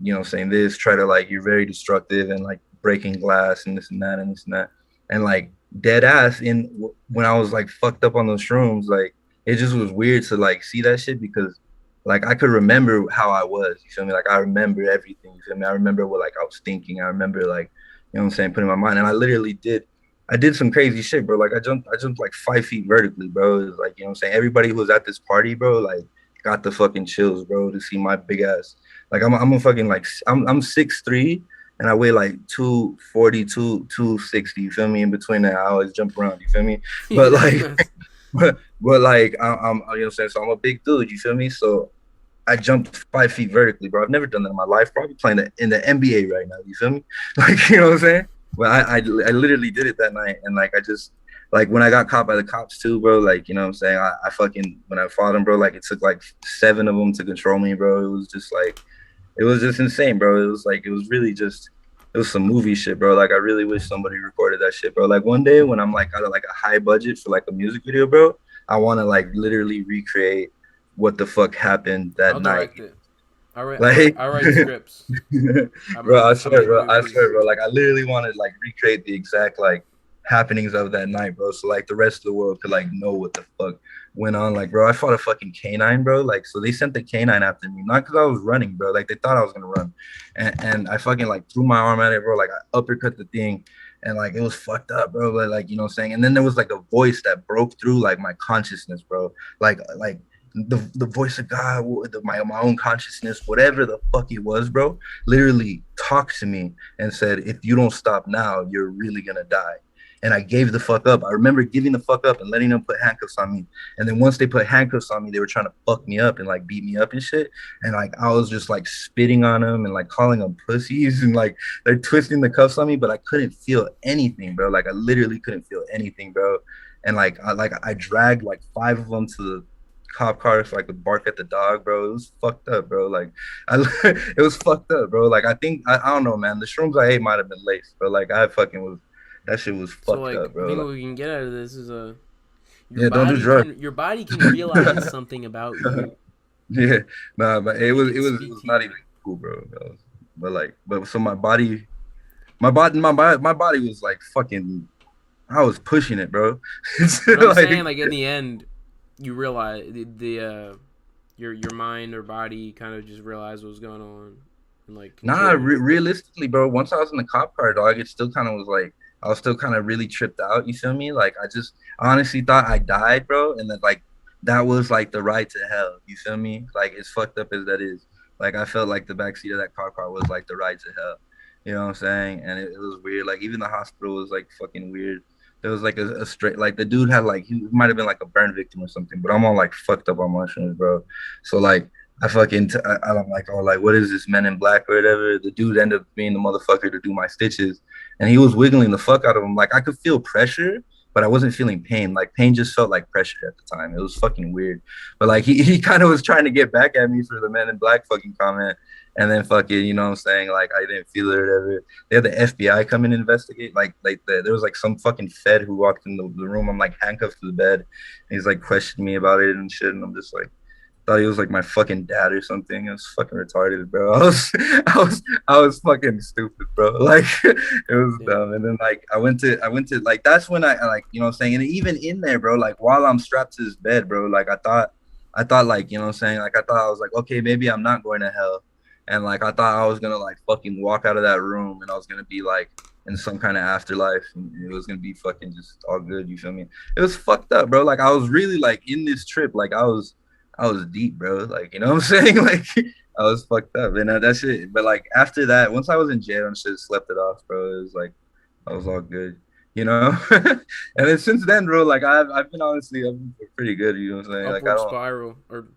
you know, saying this, try to like you're very destructive and like breaking glass and this and that and this and that, and like dead ass in when I was like fucked up on those shrooms, like it just was weird to like see that shit because like I could remember how I was. You feel me? Like I remember everything. You feel me? I remember what like I was thinking. I remember like, you know what I'm saying, putting my mind, and I literally did. I did some crazy shit, bro. Like I jumped like 5 feet vertically, bro. It was like, you know what I'm saying? Everybody who was at this party, bro, like got the fucking chills, bro, to see my big ass. Like I'm a fucking like I'm 6'3" and I weigh like 240, 260. You feel me? In between that, I always jump around. You feel me? But like, but like I'm you know what I'm saying. So I'm a big dude. You feel me? So I jumped 5 feet vertically, bro. I've never done that in my life. Probably playing in the NBA right now. You feel me? Like, you know what I'm saying? Well, I literally did it that night, and like I just like when I got caught by the cops too, bro. Like, you know what I'm saying? I fucking when I fought them, bro. Like it took like 7 of them to control me, bro. It was just insane, bro. It was like it was really just it was some movie shit, bro. Like I really wish somebody recorded that shit, bro. Like one day when I'm like out of like a high budget for like a music video, bro, I want to like literally recreate what the fuck happened that I'll night. direct it. I Like, write scripts. bro, I make I movies. swear, bro. Like, I literally wanted like recreate the exact like happenings of that night, bro. So like the rest of the world could like know what the fuck went on. Like, bro, I fought a fucking canine, bro. Like, so they sent the canine after me, not because I was running, bro. Like they thought I was gonna run, and I fucking like threw my arm at it, bro. Like I uppercut the thing. And like it was fucked up, bro. But like, you know what I'm saying? And then there was like a voice that broke through like my consciousness, bro. Like the voice of God, my own consciousness, whatever the fuck it was, bro, literally talked to me and said, if you don't stop now, you're really gonna die. And I gave the fuck up. I remember giving the fuck up and letting them put handcuffs on me. And then once they put handcuffs on me, they were trying to fuck me up and like beat me up and shit. And like I was just like spitting on them and like calling them pussies and like they're twisting the cuffs on me, but I couldn't feel anything, bro. Like I literally couldn't feel anything, bro. And I dragged like 5 of them to the cop car so I could bark at the dog, bro. It was fucked up, bro. Like, it was fucked up, bro. Like, I don't know, man. The shrooms I ate might have been laced, but like, that shit was So fucked like, up, I bro. think Like, what we can get out of this is yeah, don't do drugs. your body can realize something about you. Yeah, nah, but It can it speak was to not you. even cool, bro. But so my body was like fucking. I was pushing it, bro. But I'm Like, saying, like in the end, you realize your mind or body kind of just realized what was going on and like nah, controlled it. realistically, bro, once I was in the cop car, dog, it still kind of was like I was still kind of really tripped out. You feel me? Like I honestly thought I died, bro, and then like that was like the ride to hell. You feel me? Like as fucked up as that is, like I felt like the backseat of that cop car was like the ride to hell. You know what I'm saying? And it was weird. Like even the hospital was like fucking weird. there was like a straight, like the dude had like, he might have been like a burn victim or something, but I'm all like fucked up on mushrooms, bro. So like I'm like, oh, like what is this, Men in Black or whatever? The dude ended up being the motherfucker to do my stitches, and he was wiggling the fuck out of him. Like I could feel pressure, but I wasn't feeling pain. Like pain just felt like pressure at the time. It was fucking weird. But like he kind of was trying to get back at me for the Men in Black fucking comment. And then fucking, you know what I'm saying? Like I didn't feel it or whatever. They had the FBI come and investigate. There was like some fucking Fed who walked in the room. I'm like handcuffed to the bed. And he's like questioning me about it and shit. And I'm just like, thought he was like my fucking dad or something. It was fucking retarded, bro. I was fucking stupid, bro. Like it was dumb. And then like I went to like, that's when I like, you know what I'm saying? And even in there, bro, like while I'm strapped to this bed, bro, like I thought like, you know what I'm saying? Like I thought I was like, okay, maybe I'm not going to hell. And like I thought I was gonna like fucking walk out of that room and I was gonna be like in some kind of afterlife and it was gonna be fucking just all good, you feel me? It was fucked up, bro. Like I was really like in this trip, like I was deep, bro. Like, you know what I'm saying? Like, I was fucked up. And that's it. But like after that, once I was in jail and shit, slept it off, bro. It was like I was all good, you know. And then since then, bro, like I've been pretty good. You know what I'm saying? Like I Upward don't. spiral or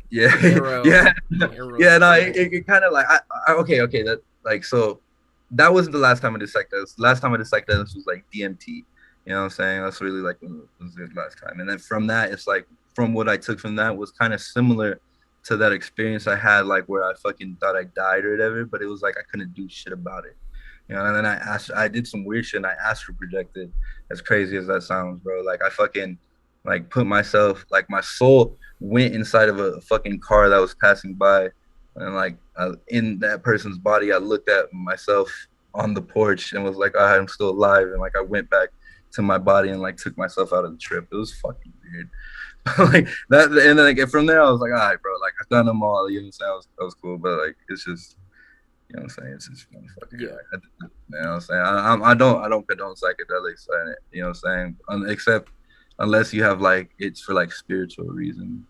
Yeah, arrow. yeah, Arrow yeah. No, spiral. it kind of like okay. That like so. That wasn't the last time I did psychedelics. Last time I did psychedelics was like DMT. You know what I'm saying? That's really like was the last time. And then from that, it's like from what I took from that was kind of similar to that experience I had, like where I fucking thought I died or whatever, but it was like I couldn't do shit about it. You know, and then I did some weird shit and I astral projected, as crazy as that sounds, bro. Like I fucking like put myself, like my soul went inside of a fucking car that was passing by. And like in that person's body, I looked at myself on the porch and was like, oh, I'm still alive. And like I went back to my body and like took myself out of the trip. It was fucking weird. Like that, and then like from there, I was like, all right, bro, like I've done them all. You know what I'm saying? That was cool, but like it's just, you know what I'm saying? It's just motherfucker. Yeah. Like, you know what I'm saying? I don't condone psychedelics, you know what I'm saying? Except unless you have like it's for like spiritual reasons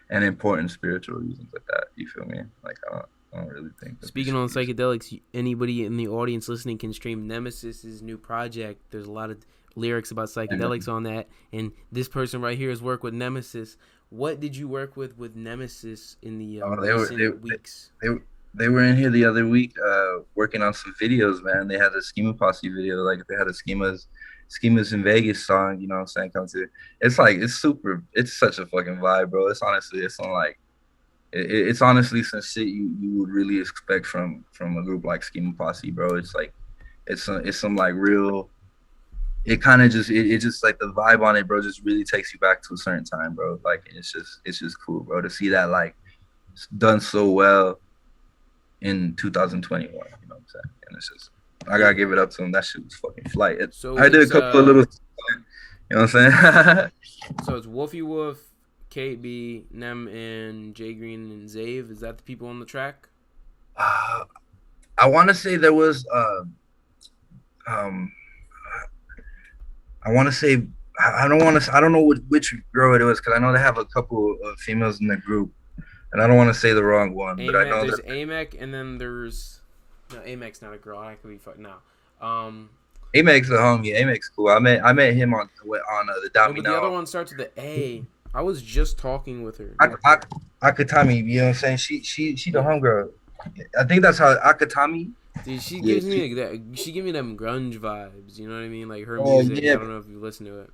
and important spiritual reasons like that. You feel me? Like I don't really think. Speaking on psychedelics, anybody in the audience listening can stream Nemesis's new project. There's a lot of lyrics about psychedelics on that, and this person right here has worked with Nemesis. What did you work with Nemesis in the recent weeks? They were in here the other week working on some videos, man. They had a Schema Posse video, like they had a Schemas in Vegas song, you know what I'm saying, come to. It's like it's such a fucking vibe, bro. It's honestly some shit you would really expect from a group like Schema Posse, bro. It's like it's some like real, it kind of just it just like the vibe on it, bro, just really takes you back to a certain time, bro. Like it's just cool, bro, to see that like done so well in 2021. You know what I'm saying? And it's just I gotta give it up to him. That shit was fucking flight. I did a couple of little, you know what I'm saying? So it's Wolfie Wolf, KB, Nem, and Jay Green and Zave. Is that the people on the track? I want to say there was I want to say I don't know which girl it was because I know they have a couple of females in the group, and I don't want to say the wrong one, but I know there's Amek, and then there's no, Amek's not a girl. I could be fucking now. Amek's a homie. Amek's cool. I met him on the Dami. But the other one starts with the A. I was just talking with her. Akatami, you know what I'm saying? She the homegirl. I think that's how Akatami. Dude, she gives me that. She give me them grunge vibes. You know what I mean? Like her music. Yeah. I don't know if you listen to it.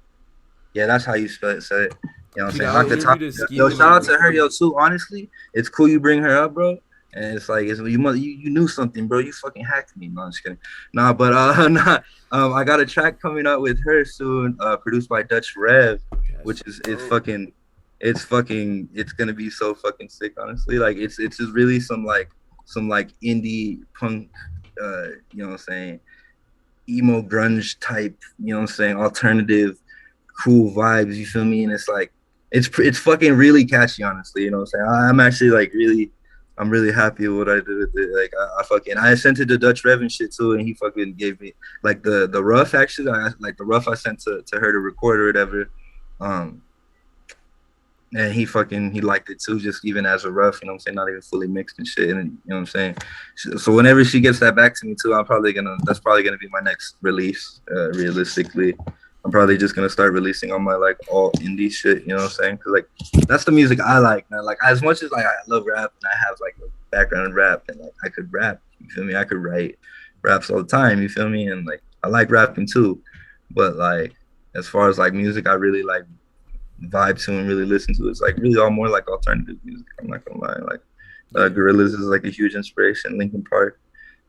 Yeah, that's how you say it. You know what I'm saying? Yo, shout out to her, yo, too. Honestly, it's cool you bring her up, bro. And it's like you knew something, bro. You fucking hacked me. No, I'm just kidding. Nah, but I got a track coming up with her soon, produced by Dutch Rev, which is it's gonna be so fucking sick. Honestly, like it's just really some indie punk, you know what I'm saying, emo grunge type, you know what I'm saying, alternative, cool vibes. You feel me? And it's like it's fucking really catchy. Honestly, you know what I'm saying. I'm actually like I'm really happy with what I did with it. Like I sent it to Dutch Rev and shit too, and he fucking gave me like the rough actually. The rough I sent to her to record or whatever. And he liked it too, just even as a rough, you know what I'm saying, not even fully mixed and shit. And you know what I'm saying. So whenever she gets that back to me too, that's probably gonna be my next release, realistically. I'm probably just gonna start releasing on my like all indie shit, you know what I'm saying? Cause like that's the music I like, man. Like as much as like I love rap and I have like a background in rap and like I could rap, you feel me? I could write raps all the time, you feel me? And like I like rapping too. But like as far as like music I really like vibe to and really listen to, it's like really all more like alternative music. I'm not gonna lie. Like Gorillaz is like a huge inspiration. Linkin Park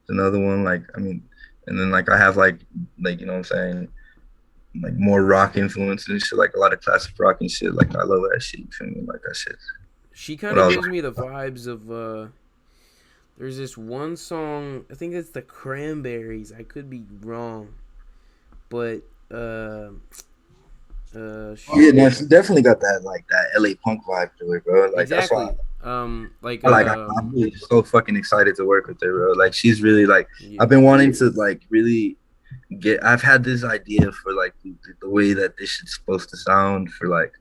is another one. Like I mean, and then like I have like you know what I'm saying, like more rock influence and shit, like a lot of classic rock and shit. Like I love that shit. You feel me? Like that shit. She kind When I of was gives me the vibes of there's this one song, I think it's the Cranberries. I could be wrong, but oh yeah, no, shit. she definitely got that like that LA punk vibe to it, bro. Like that's why Exactly. Like I'm really so fucking excited to work with her, bro. Like she's really like yeah. I've been wanting to like really get. I've had this idea for like the way that this shit's supposed to sound for like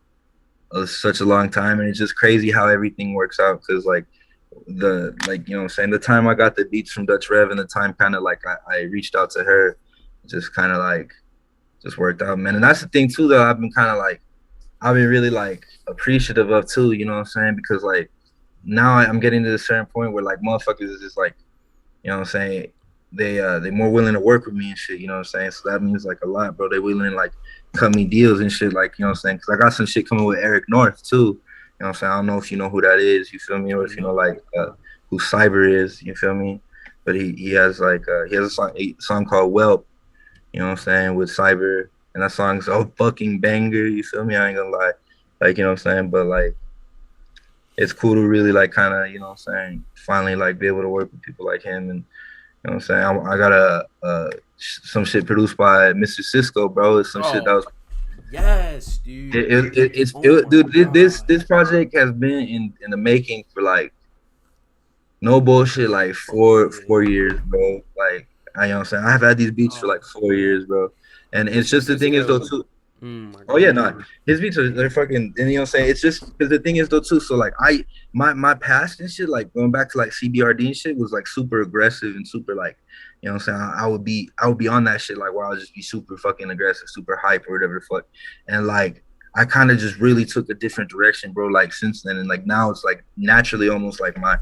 such a long time, and it's just crazy how everything works out. Because like the like you know what I'm saying, the time I got the beats from Dutch Rev and the time kind of like I reached out to her, just kind of like just worked out, man. And that's the thing too, though. I've been really like appreciative of too, you know what I'm saying? Because like now I'm getting to a certain point where like motherfuckers is just like, you know what I'm saying, they more willing to work with me and shit, you know what I'm saying? So that means like a lot, bro. They willing to like cut me deals and shit, like, you know what I'm saying? Cause I got some shit coming with Eric North too. You know what I'm saying? I don't know if you know who that is, you feel me? Or if you know No. like who Cyber is, you feel me? But he has like he has a song called Whelp, you know what I'm saying, with Cyber, and that song's a fucking banger, you feel me? I ain't gonna lie. Like, you know what I'm saying? But like it's cool to really like kind of, you know what I'm saying, finally like be able to work with people like him. And you know what I'm saying, I got some shit produced by Mr. Cisco, bro. It's some shit that Oh was yes, dude. Oh it, my dude, god. this project has been in the making for like no bullshit, like Yeah. 4 years, bro. Like I, you know what I'm saying, I have had these beats for Oh like 4 years, bro. And it's Mr. just the thing is though Cisco. too. Oh my Oh yeah, god. no, his beats are they're fucking. And you know what I'm saying? It's just because the thing is though too. So like my past and shit, like going back to like CBRD and shit, was like super aggressive and super like, you know what I'm saying? I would be on that shit like where I would just be super fucking aggressive, super hype or whatever the fuck. And like I kind of just really took a different direction, bro. Like since then, and like now it's like naturally almost like my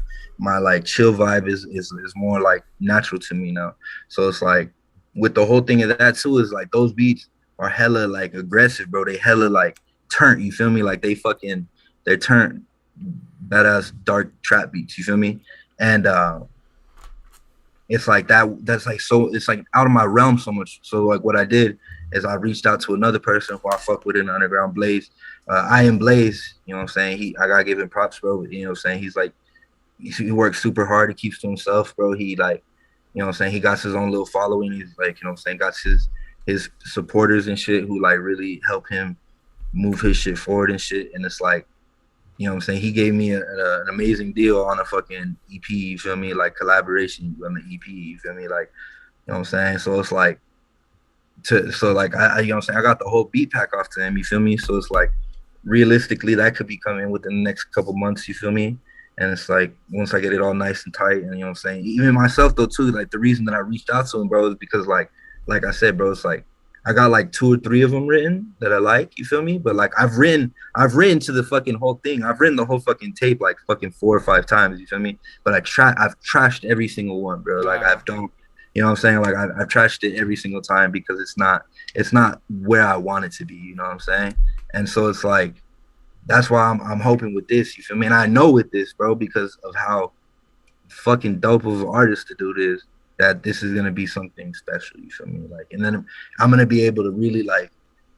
like chill vibe is more like natural to me now. So it's like with the whole thing of that too is like those beats are hella like aggressive, bro. They hella like turn, you feel me? Like they're turned badass dark trap beats, you feel me? And it's like that's like so it's like out of my realm so much. So like what I did is I reached out to another person who I fuck with in the underground, Blaze. I am Blaze, you know what I'm saying? I gotta give him props, bro. You know what I'm saying? He's like he works super hard, he keeps to himself, bro. He like, you know what I'm saying, he got his own little following. He's like, you know what I'm saying, got his supporters and shit who like really help him move his shit forward and shit. And it's like, you know what I'm saying, he gave me an amazing deal on a fucking EP, you feel me, like collaboration on the EP, you feel me, like, you know what I'm saying. So it's like so like I you know what I'm saying, I got the whole beat pack off to him, you feel me. So it's like realistically that could be coming within the next couple months, you feel me. And it's like once I get it all nice and tight, and you know what I'm saying, even myself though too, like the reason that I reached out to him, bro, is because like I said, bro, it's like I got like 2 or 3 of them written that I like, you feel me. But like I've written to the fucking whole thing, I've written the whole fucking tape like fucking 4 or 5 times, you feel me. But I've trashed every single one, bro. Like Wow. I've don't, you know what I'm saying, like I've trashed it every single time because it's not where I want it to be, you know what I'm saying. And so it's like that's why I'm hoping with this, you feel me? And I know with this, bro, because of how fucking dope of an artist to do this, that this is gonna be something special, you feel me? Like, and then I'm gonna be able to really like,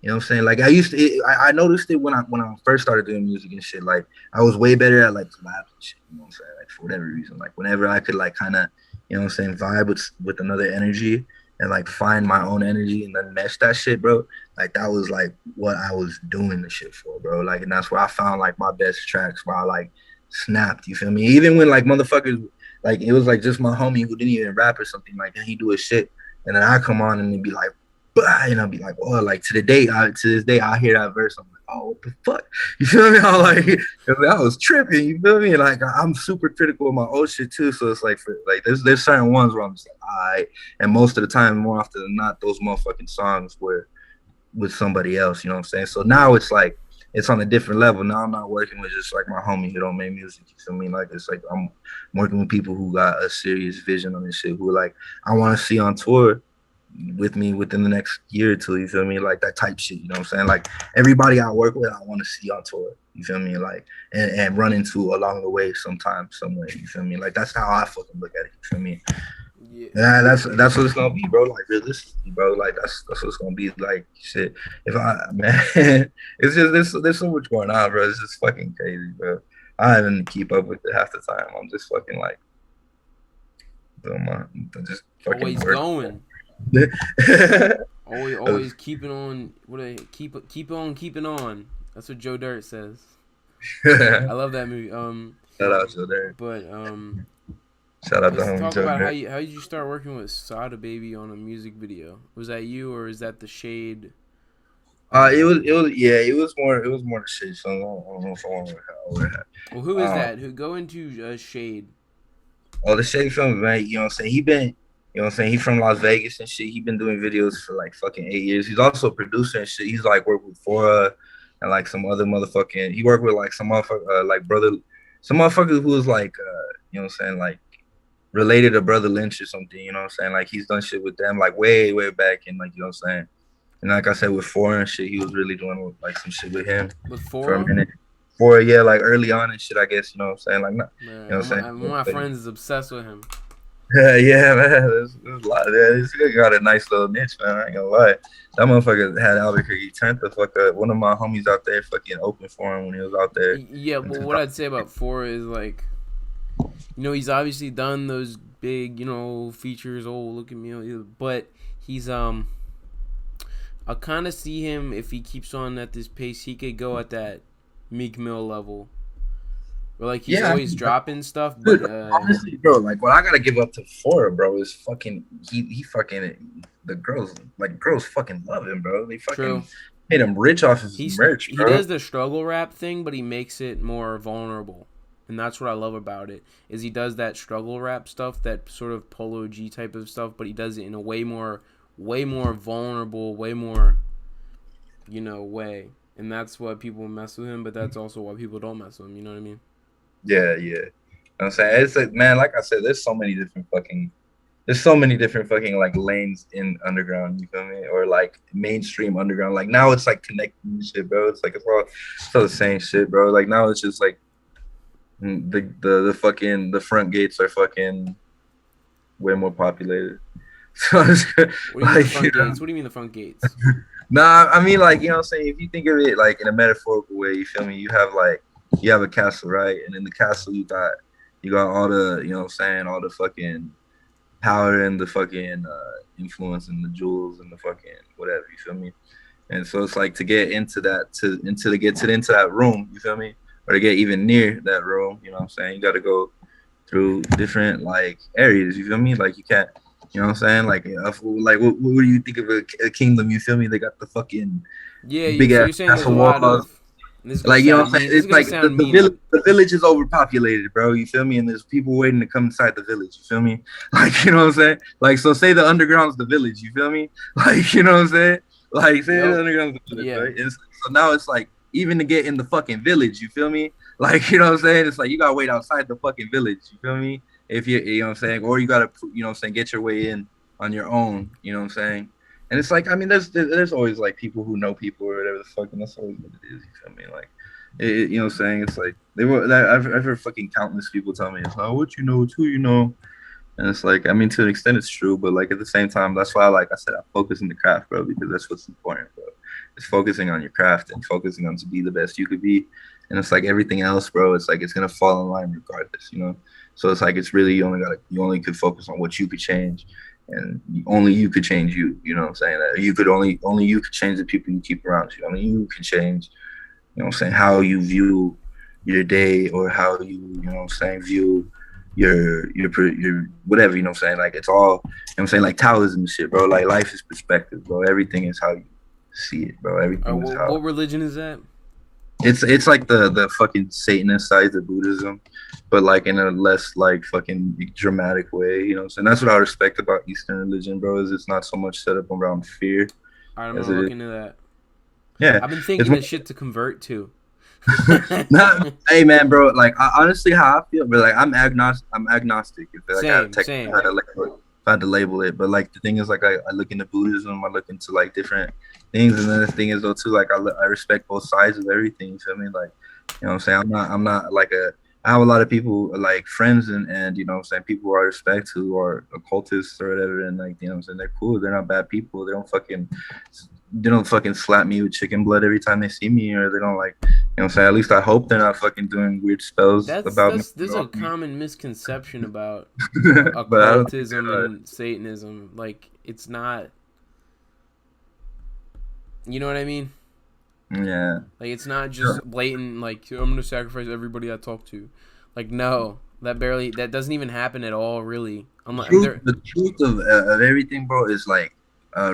you know what I'm saying? Like I noticed it when I first started doing music and shit. Like I was way better at like collabs and shit, you know what I'm saying? Like for whatever reason. Like whenever I could like kind of, you know what I'm saying, vibe with another energy and like find my own energy and then mesh that shit, bro. Like that was like what I was doing the shit for, bro. Like, and that's where I found like my best tracks where I like snapped, you feel me? Even when like motherfuckers, like it was like just my homie who didn't even rap or something, like then he do his shit and then I come on and it'd be like, bah, and I'll be like, oh, like to this day I hear that verse, I'm like, oh, what the fuck, you feel me? I'm like, I was tripping, you feel me? And like I'm super critical of my old shit too, so it's like like there's certain ones where I'm just like, all right. And most of the time, more often than not, those motherfucking songs were with somebody else, you know what I'm saying? So now it's like it's on a different level. Now I'm not working with just like my homie who don't make music. You feel me? Like it's like I'm working with people who got a serious vision on this shit, who like I want to see on tour with me within the next year or two. You feel me? Like that type shit. You know what I'm saying? Like everybody I work with, I want to see on tour. You feel me? Like and run into along the way sometime, somewhere. You feel me? Like that's how I fucking look at it. You feel me? Yeah. Yeah, that's what it's gonna be, bro. Like realistically, bro. Like that's what it's gonna be. Like shit. If I man, it's just there's so much going on, bro. It's just fucking crazy, bro. I don't even keep up with it half the time. I'm just fucking like, I'm just fucking Always working. going. Always keeping on. Keep on keeping on. That's what Joe Dirt says. I love that movie. Shout out to there. But Shout out to let's homie talk Joe about there. how did you start working with Sada Baby on a music video? Was that you or is that the Shade? It was more the shit. So I don't know if I want to. Well, who is that? Who go into Shade? Oh, the Shady Films, man. You know what I'm saying? You know what I'm saying? He's from Las Vegas and shit. He been doing videos for like fucking 8 years. He's also a producer and shit. He's like worked with Fora and like some other motherfucking. He worked with like some motherfucker, like brother, some motherfucker who was like, you know what I'm saying? Like related to Brother Lynch or something. You know what I'm saying? Like he's done shit with them like way, way back and like, you know what I'm saying? And like I said, with Fora and shit, he was really doing like some shit with him With for a Fora? minute. Fora, yeah, like early on and shit, I guess, you know what I'm saying? Like, not, you know what I'm saying? One of my friends is obsessed with him. Yeah, man. There's a lot of that. This guy got a nice little niche, man. I ain't gonna lie. That motherfucker had Albuquerque turned the fuck up. One of my homies out there fucking opened for him when he was out there. Yeah, but what I'd say about Fora is like, he's obviously done those big, features. Oh, look at me! But he's I kind of see him if he keeps on at this pace, he could go at that Meek Mill level. Or like he's always dropping stuff, but Dude, honestly, bro, like what I gotta give up to Fora, bro, is fucking he fucking the girls fucking love him, bro. They fucking true. made him rich off his merch, bro. He does the struggle rap thing, but he makes it more vulnerable. And that's what I love about it, is he does that struggle rap stuff, that sort of Polo G type of stuff, but he does it in a way more vulnerable, way more, way. And that's why people mess with him, but that's also why people don't mess with him, you know what I mean? Yeah, yeah. You know what I'm saying? It's like, man, like I said, there's so many different fucking like lanes in underground, you feel me? Or like mainstream underground. Like now it's like connecting shit, bro. It's like it's all the same shit, bro. Like now it's just like the fucking the front gates are fucking way more populated. So it's What do you mean the front gates? Nah, I mean like, you know what I'm saying? If you think of it like in a metaphorical way, you feel me? You have a castle, right? And in the castle you got all the, you know what I'm saying, all the fucking power and the fucking influence and the jewels and the fucking whatever, you feel me? And so it's like to get into that into that room, you feel me? Or to get even near that room, you know what I'm saying? You gotta go through different like areas, you feel me? Like you can't, you know what I'm saying? Like what do you think of a kingdom, you feel me? They got the fucking big so ass you're saying there's a castle lot walls. of, Like, you know what I'm saying? It's like the village is overpopulated, bro. You feel me? And there's people waiting to come inside the village. You feel me? Like, you know what I'm saying? Like, so say the underground's the village. You feel me? Like, you know what I'm saying? Like, say the underground's the village, right? And so now it's like, even to get in the fucking village, you feel me? Like, you know what I'm saying? It's like, you gotta wait outside the fucking village. You feel me? If you know what I'm saying? Or you gotta, you know what I'm saying, get your way in on your own. You know what I'm saying? And it's like, I mean, there's always like people who know people or whatever the fuck, and that's always what it is. You feel me? Like, you know what I'm saying? It's like I've heard fucking countless people tell me, it's like, what you know, it's who you know. And it's like, I mean, to an extent it's true, but like at the same time, that's why like I said, I focus in the craft, bro, because that's what's important, bro. It's focusing on your craft and focusing on to be the best you could be. And it's like everything else, bro, it's like it's gonna fall in line regardless, you know. So it's like it's really you only could focus on what you could change, and only you could change you. You know what I'm saying? That you could only you could change the people you keep around you. Only you can change, you know what I'm saying, how you view your day, or how you know what I'm saying, view your whatever, you know what I'm saying? Like it's all, you know what I'm saying, like Taoism and shit, bro. Like life is perspective, bro. Everything is how you see it, bro. Everything is how. What religion is that? It's like the fucking Satanist side of Buddhism, but like in a less like fucking dramatic way, you know what I'm saying? That's what I respect about Eastern religion, bro, is it's not so much set up around fear. I'm gonna look into that. Yeah, I've been it's thinking one, of shit to convert to. not, hey man, bro. Like honestly, how I feel, but like I'm agnostic. If like I Same, technically had same. to label it, if I had to label it, but like the thing is, like I look into Buddhism, I look into like different things, and then the thing is though too, like I respect both sides of everything. You feel me? Like, you know what I'm saying? I'm not like a. I have a lot of people like friends and you know what I'm saying, people who I respect who are occultists or whatever, and like, you know what I'm saying, they're cool. They're not bad people. They don't fucking slap me with chicken blood every time they see me, or they don't like, you know what I'm saying? At least I hope they're not fucking doing weird spells about me. There's a common misconception about But I don't think occultism and Satanism. Like, it's not, you know what I mean? yeah. Like, it's not just blatant, like, I'm gonna sacrifice everybody I talk to. Like, no, that doesn't even happen at all, really. Unless, I mean, The truth of everything, bro, is like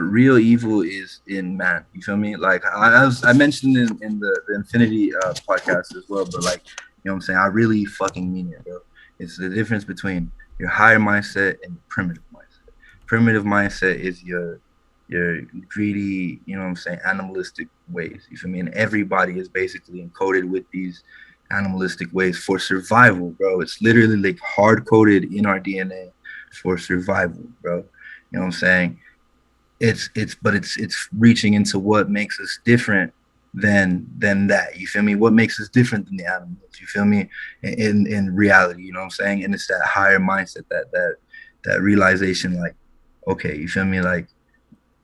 real evil is in man. You feel me? Like I mentioned in the Infinity podcast as well, but like, you know what I'm saying? I really fucking mean it, bro. It's the difference between your higher mindset and your primitive mindset. Primitive mindset is your greedy, you know what I'm saying, animalistic ways. You feel me? And everybody is basically encoded with these animalistic ways for survival, bro. It's literally like hard coded in our DNA for survival, bro. You know what I'm saying? It's reaching into what makes us different than that. You feel me? What makes us different than the animals? You feel me? In reality, you know what I'm saying? And it's that higher mindset, that realization, like, okay, you feel me? Like,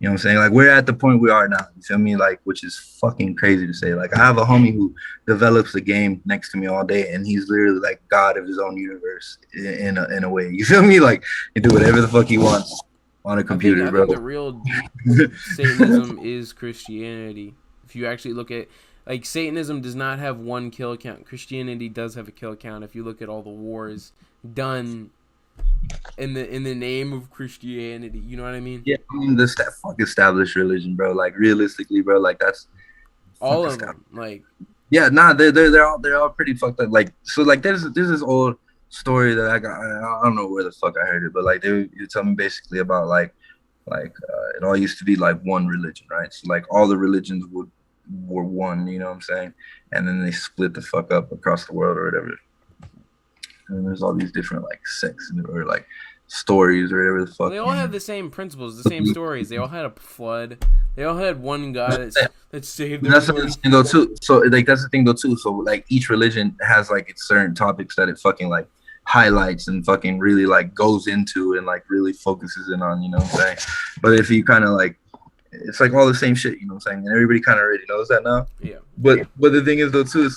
you know what I'm saying? Like we're at the point we are now. You feel me? Like, which is fucking crazy to say. Like I have a homie who develops the game next to me all day, and he's literally like God of his own universe in a way. You feel me? Like he do whatever the fuck he wants on a computer, I bro. think the real Satanism is Christianity. If you actually look at, like, Satanism does not have one kill count. Christianity does have a kill count. If you look at all the wars done in the name of Christianity, you know what I mean? Yeah, I mean this that fuck established religion, bro. Like realistically, bro, like that's All fuck of established. them, like, Yeah, nah, they're all pretty fucked up. Like so, like there's this old story that I got. I don't know where the fuck I heard it, but like you tell me basically about it all used to be like one religion, right? So like all the religions were one, you know what I'm saying? And then they split the fuck up across the world or whatever. And there's all these different like sects or like stories or whatever the well, fuck. they all have the same principles, the same stories. They all had a flood. They all had one guy that saved That's the everybody. thing though too. So like that's the thing though too. So like each religion has like its certain topics that it fucking like highlights and fucking really like goes into and like really focuses in on, you know what I'm saying? But if you kind of like it's like all the same shit, you know what I'm saying? And everybody kind of already knows that now. Yeah. But the thing is though too,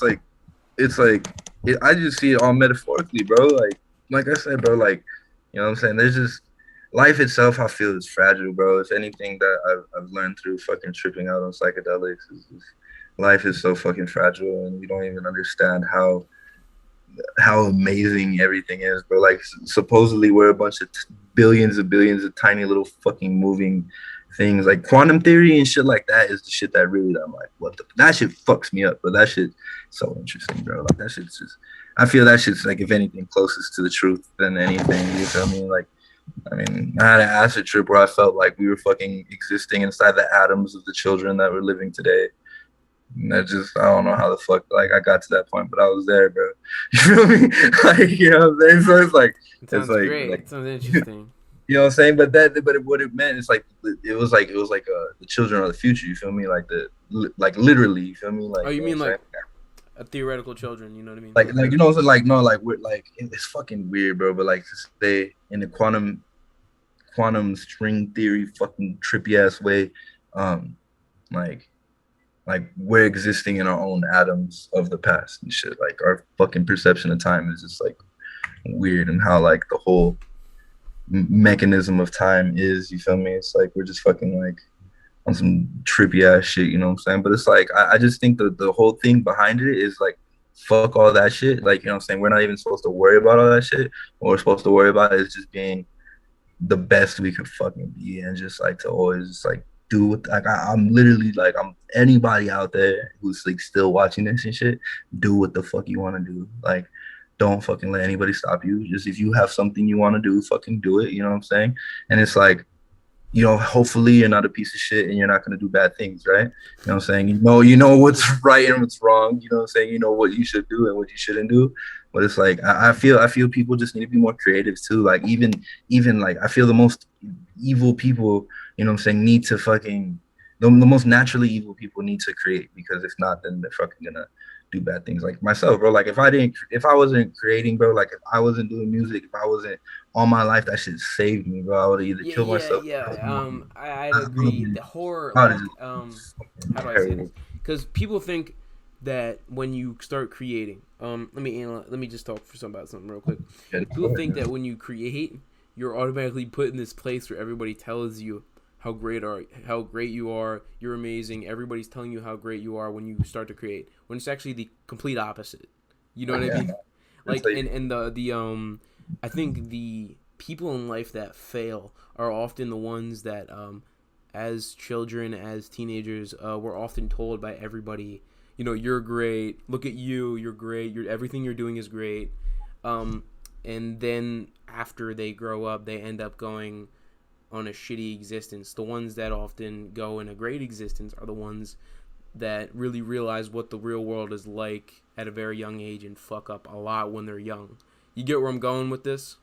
I just see it all metaphorically, bro. Like I said, bro, like you know what I'm saying? There's just life itself, I feel, is fragile, bro. If anything that I've learned through fucking tripping out on psychedelics is life is so fucking fragile, and we don't even understand how amazing everything is, bro. Like supposedly we're a bunch of billions of tiny little fucking moving things. Like quantum theory and shit like that is the shit that really I'm like, that shit fucks me up, but that shit so interesting, bro. Like that shit's just I feel that shit's like if anything closest to the truth than anything. You feel me? Like I mean, I had an acid trip where I felt like we were fucking existing inside the atoms of the children that were living today. And I don't know how the fuck like I got to that point, but I was there, bro. You feel me? Like, you know what I'm saying? So It it's sounds like, great. It sounds interesting. you know what I'm saying? What it meant is like, it was like the children of the future. You feel me? Like literally, you feel me? Like, Oh, you you know mean what I'm like saying? a theoretical children? You know what I mean? Like, you know, so like, no, like, we're like, it's fucking weird, bro. But like, to stay in the quantum string theory, fucking trippy ass way, um, like we're existing in our own atoms of the past and shit. Like our fucking perception of time is just like weird, and how like the whole mechanism of time is. You feel me? It's like we're just fucking like on some trippy ass shit. You know what I'm saying? But it's like I just think the whole thing behind it is like fuck all that shit. Like you know what I'm saying? We're not even supposed to worry about all that shit. What we're supposed to worry about is just being the best we could fucking be, and just like to always just like do what like I'm literally like I'm anybody out there who's like still watching this and shit, do what the fuck you want to do. Like don't fucking let anybody stop you. Just if you have something you want to do, fucking do it. You know what I'm saying? And it's like hopefully you're not a piece of shit and you're not gonna do bad things, right? You know what I'm saying? You know what's right and what's wrong. You know what I'm saying? You know what you should do and what you shouldn't do. But it's like I feel people just need to be more creative too. Like even like I feel the most evil people, you know what I'm saying, need to fucking the most naturally evil people need to create, because if not, then they're fucking gonna do bad things. Like myself, bro. Like if I wasn't creating, bro, like if I wasn't doing music, if I wasn't all my life, that shit saved me, bro. I would have either Yeah, killed yeah, myself. yeah. I'd I would have agree. been The horror, probably like, just fucking how do I say this? terrible. Because people think that when you start creating, let me just talk for some about something real quick. Yeah, People think that when you create, you're automatically put in this place where everybody tells you how great you are, you're amazing. Everybody's telling you how great you are when you start to create. When it's actually the complete opposite. You know what I yeah, mean? man. It's Like, like, and the I think the people in life that fail are often the ones that as children, as teenagers, we're often told by everybody, you're great. Look at you, you're great. Everything you're doing is great. Um, and then after they grow up, they end up going on a shitty existence. The ones that often go in a great existence are the ones that really realize what the real world is like at a very young age and fuck up a lot when they're young. You get where I'm going with this?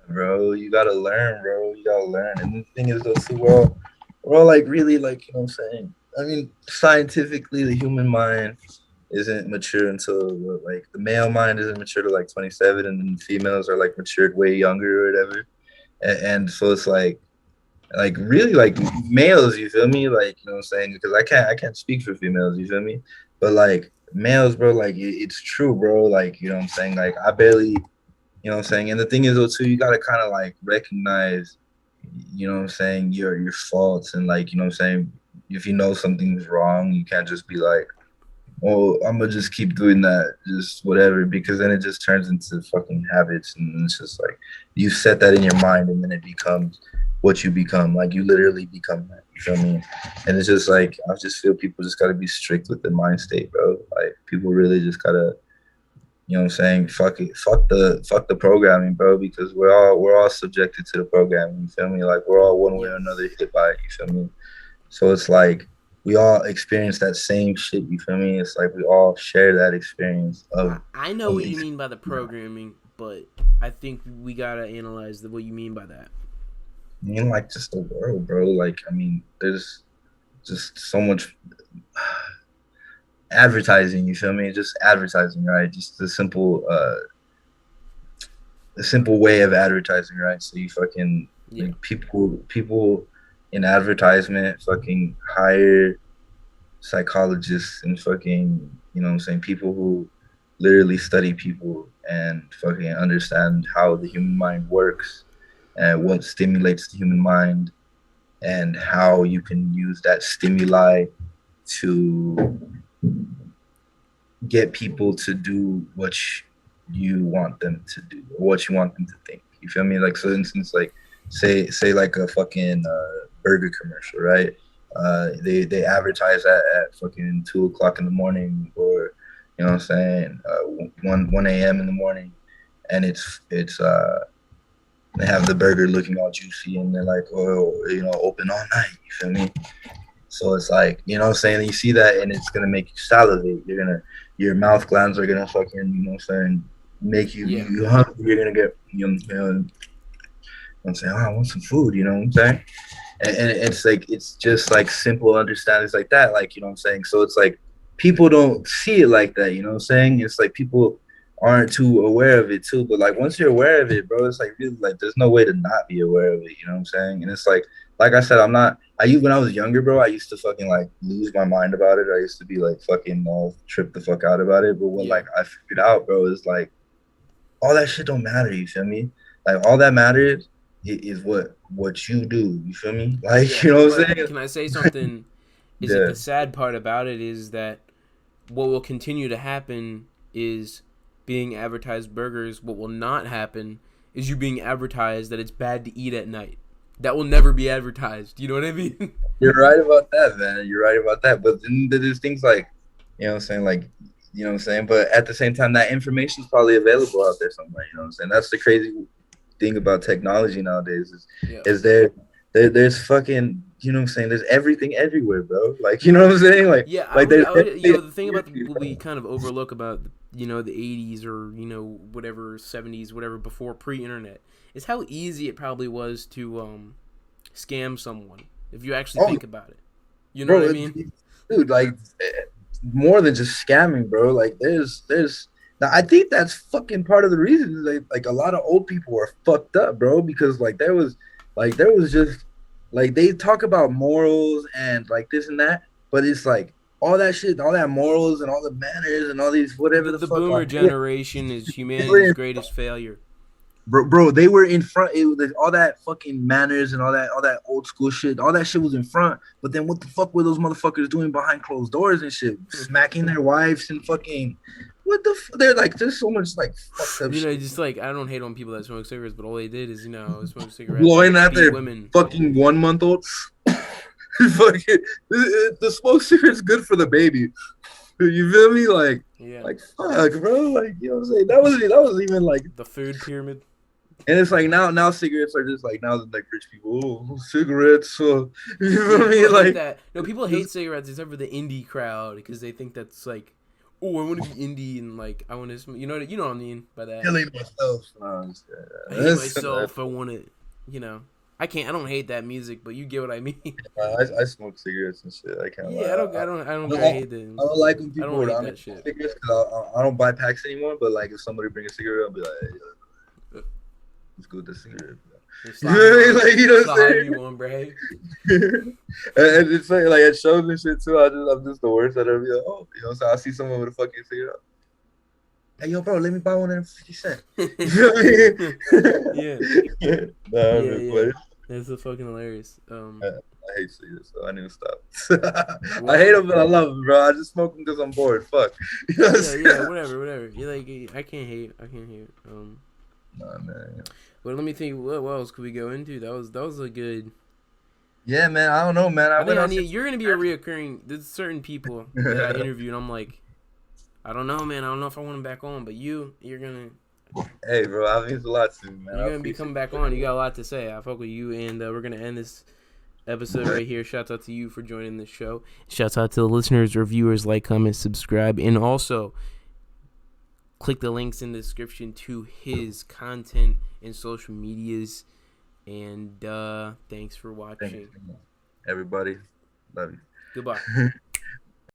bro, you gotta learn, bro. You gotta learn. And the thing is, though, too, we're all like really like, you know what I'm saying? I mean, scientifically, the human mind isn't mature until like the male mind isn't mature to like 27, and then females are like matured way younger or whatever. And so it's like really like males, you feel me? Like, you know what I'm saying? Because I can't speak for females, you feel me? But like males, bro, like it's true, bro. Like, you know what I'm saying? Like I barely, you know what I'm saying? And the thing is though too, you gotta kind of like recognize, you know what I'm saying, your faults, and like, you know what I'm saying, if you know something's wrong, you can't just be like, oh, I'm gonna just keep doing that, just whatever, because then it just turns into fucking habits, and it's just like you set that in your mind, and then it becomes what you become. Like you literally become that. You feel me? And it's just like I just feel people just gotta be strict with the mind state, bro. Like people really just gotta, you know what I'm saying, fuck it, fuck the programming, bro, because we're all subjected to the programming. You feel me? Like we're all one way Yeah. or another hit by it. You feel me? So it's like we all experience that same shit. You feel me? It's like we all share that experience I know of what you mean by the programming, but I think we gotta analyze what you mean by that. I mean, like just the world, bro. Like I mean, there's just so much advertising. You feel me? Just advertising, right? Just a simple way of advertising, right? So you fucking Yeah. like people in advertisement fucking hire psychologists and fucking, you know what I'm saying, people who literally study people and fucking understand how the human mind works and what stimulates the human mind and how you can use that stimuli to get people to do what you want them to do or what you want them to think. You feel me? Like, so instance, like say like a fucking burger commercial, right? They advertise at fucking 2 o'clock in the morning, or you know what I'm saying, 1 a.m. in the morning, and it's they have the burger looking all juicy, and they're like, oh, open all night. You feel me? So it's like, you know what I'm saying? You see that and it's gonna make you salivate. Your mouth glands are gonna fucking, you know what I'm saying, make Yeah. you hungry. You're gonna get, I'm saying, oh, I want some food, you know what I'm saying? And it's like, it's just like simple understandings like that, like, you know what I'm saying? So it's like people don't see it like that, you know what I'm saying? It's like people aren't too aware of it too. But like once you're aware of it, bro, it's like really like there's no way to not be aware of it, you know what I'm saying? And it's like I said, I'm not I used when I was younger, bro, I used to fucking like lose my mind about it. I used to be like fucking trip the fuck out about it. But what Yeah. like I figured out, bro, is like all that shit don't matter. You feel me? Like all that matters is what you do. You feel me? Like Yeah. you know what I'm But saying? can I say something? Is that Yeah, the sad part about it is that what will continue to happen is being advertised burgers. What will not happen is you being advertised that it's bad to eat at night. That will never be advertised. You know what I mean? you're right about that, man. You're right about that. But then there's things like, you know what I'm saying, like, you know what I'm saying. But at the same time, that information is probably available out there somewhere. You know what I'm saying? That's the crazy thing about technology nowadays Yeah. is there there's fucking, you know what I'm saying? There's everything everywhere, bro. Like, you know what I'm saying? Yeah, There's I would, the thing about what we kind of overlook about, the 80s or, whatever, 70s, whatever, before pre-internet, is how easy it probably was to scam someone, if you actually think about it. You know what I mean? dude, like more than just scamming, bro. Like there's now I think that's fucking part of the reason like a lot of old people are fucked up, bro, because there was just like they talk about morals and like this and that, but it's like all that shit, all that morals and all the manners and all these whatever the The fuck boomer are generation is humanity's greatest failure. bro, they were in front. It was like, all that fucking manners and all that old school shit. All that shit was in front. But then what the fuck were those motherfuckers doing behind closed doors and shit? Smacking their wives and fucking what the? They're like, there's so much like fucked up shit. Just like, I don't hate on people that smoke cigarettes, but all they did is, smoke cigarettes Blowing and at beat their women. fucking 1 month old. Fucking the smoke cigarette's good for the baby. You feel me? Yeah. Like fuck, bro. Like you know what I'm saying? That was even like The food pyramid. And it's like now cigarettes are just like now like rich people, oh, cigarettes. So you know what I mean? People hate Like that. No, people hate cigarettes except for the indie crowd because they think that's like, oh, I want to be indie and like I want to smoke. You know what I mean by that. killing myself. I hate myself. I want to, I can't. I don't hate that music, but you get what I mean. I smoke cigarettes and shit. I can't Yeah, lie. I don't hate them. I don't like when I people don't hate around me that smoke shit. cigarettes because I don't buy packs anymore. But like if somebody bring a cigarette, I'll be like, hey, let's go with the cigarette. You know what I mean? Like you know what I'm saying? You want, Bray? And it's like at shows and shit too. I'm just the worst at it. Be like, oh, you know, so I see someone with a fucking cigarette. Hey, yo, bro, let me buy one of them 50 cents. You know what I mean? Yeah. Nah, Yeah. That's so fucking hilarious. I hate cigarettes, so I need to stop. I hate them, but I love them, bro. I just smoke them because I'm bored. Fuck. You know Whatever. You like, I can't hate. Nah, man. Yeah. Well, let me think. What else could we go into? That was a good. Yeah, man. I don't know, man. You're gonna be a reoccurring. There's certain people that I interview, and I'm like, I don't know, man. I don't know if I want them back on, but you're gonna. Hey, bro. I means a lot to me, man. You're gonna be coming back on. You got a lot to say. I fuck with you, and we're gonna end this episode right here. Shouts out to you for joining the show. Shouts out to the listeners, reviewers, like, comment, subscribe, and also click the links in the description to his content and social medias. And thanks for watching. Thanks, everybody. Love you. Goodbye.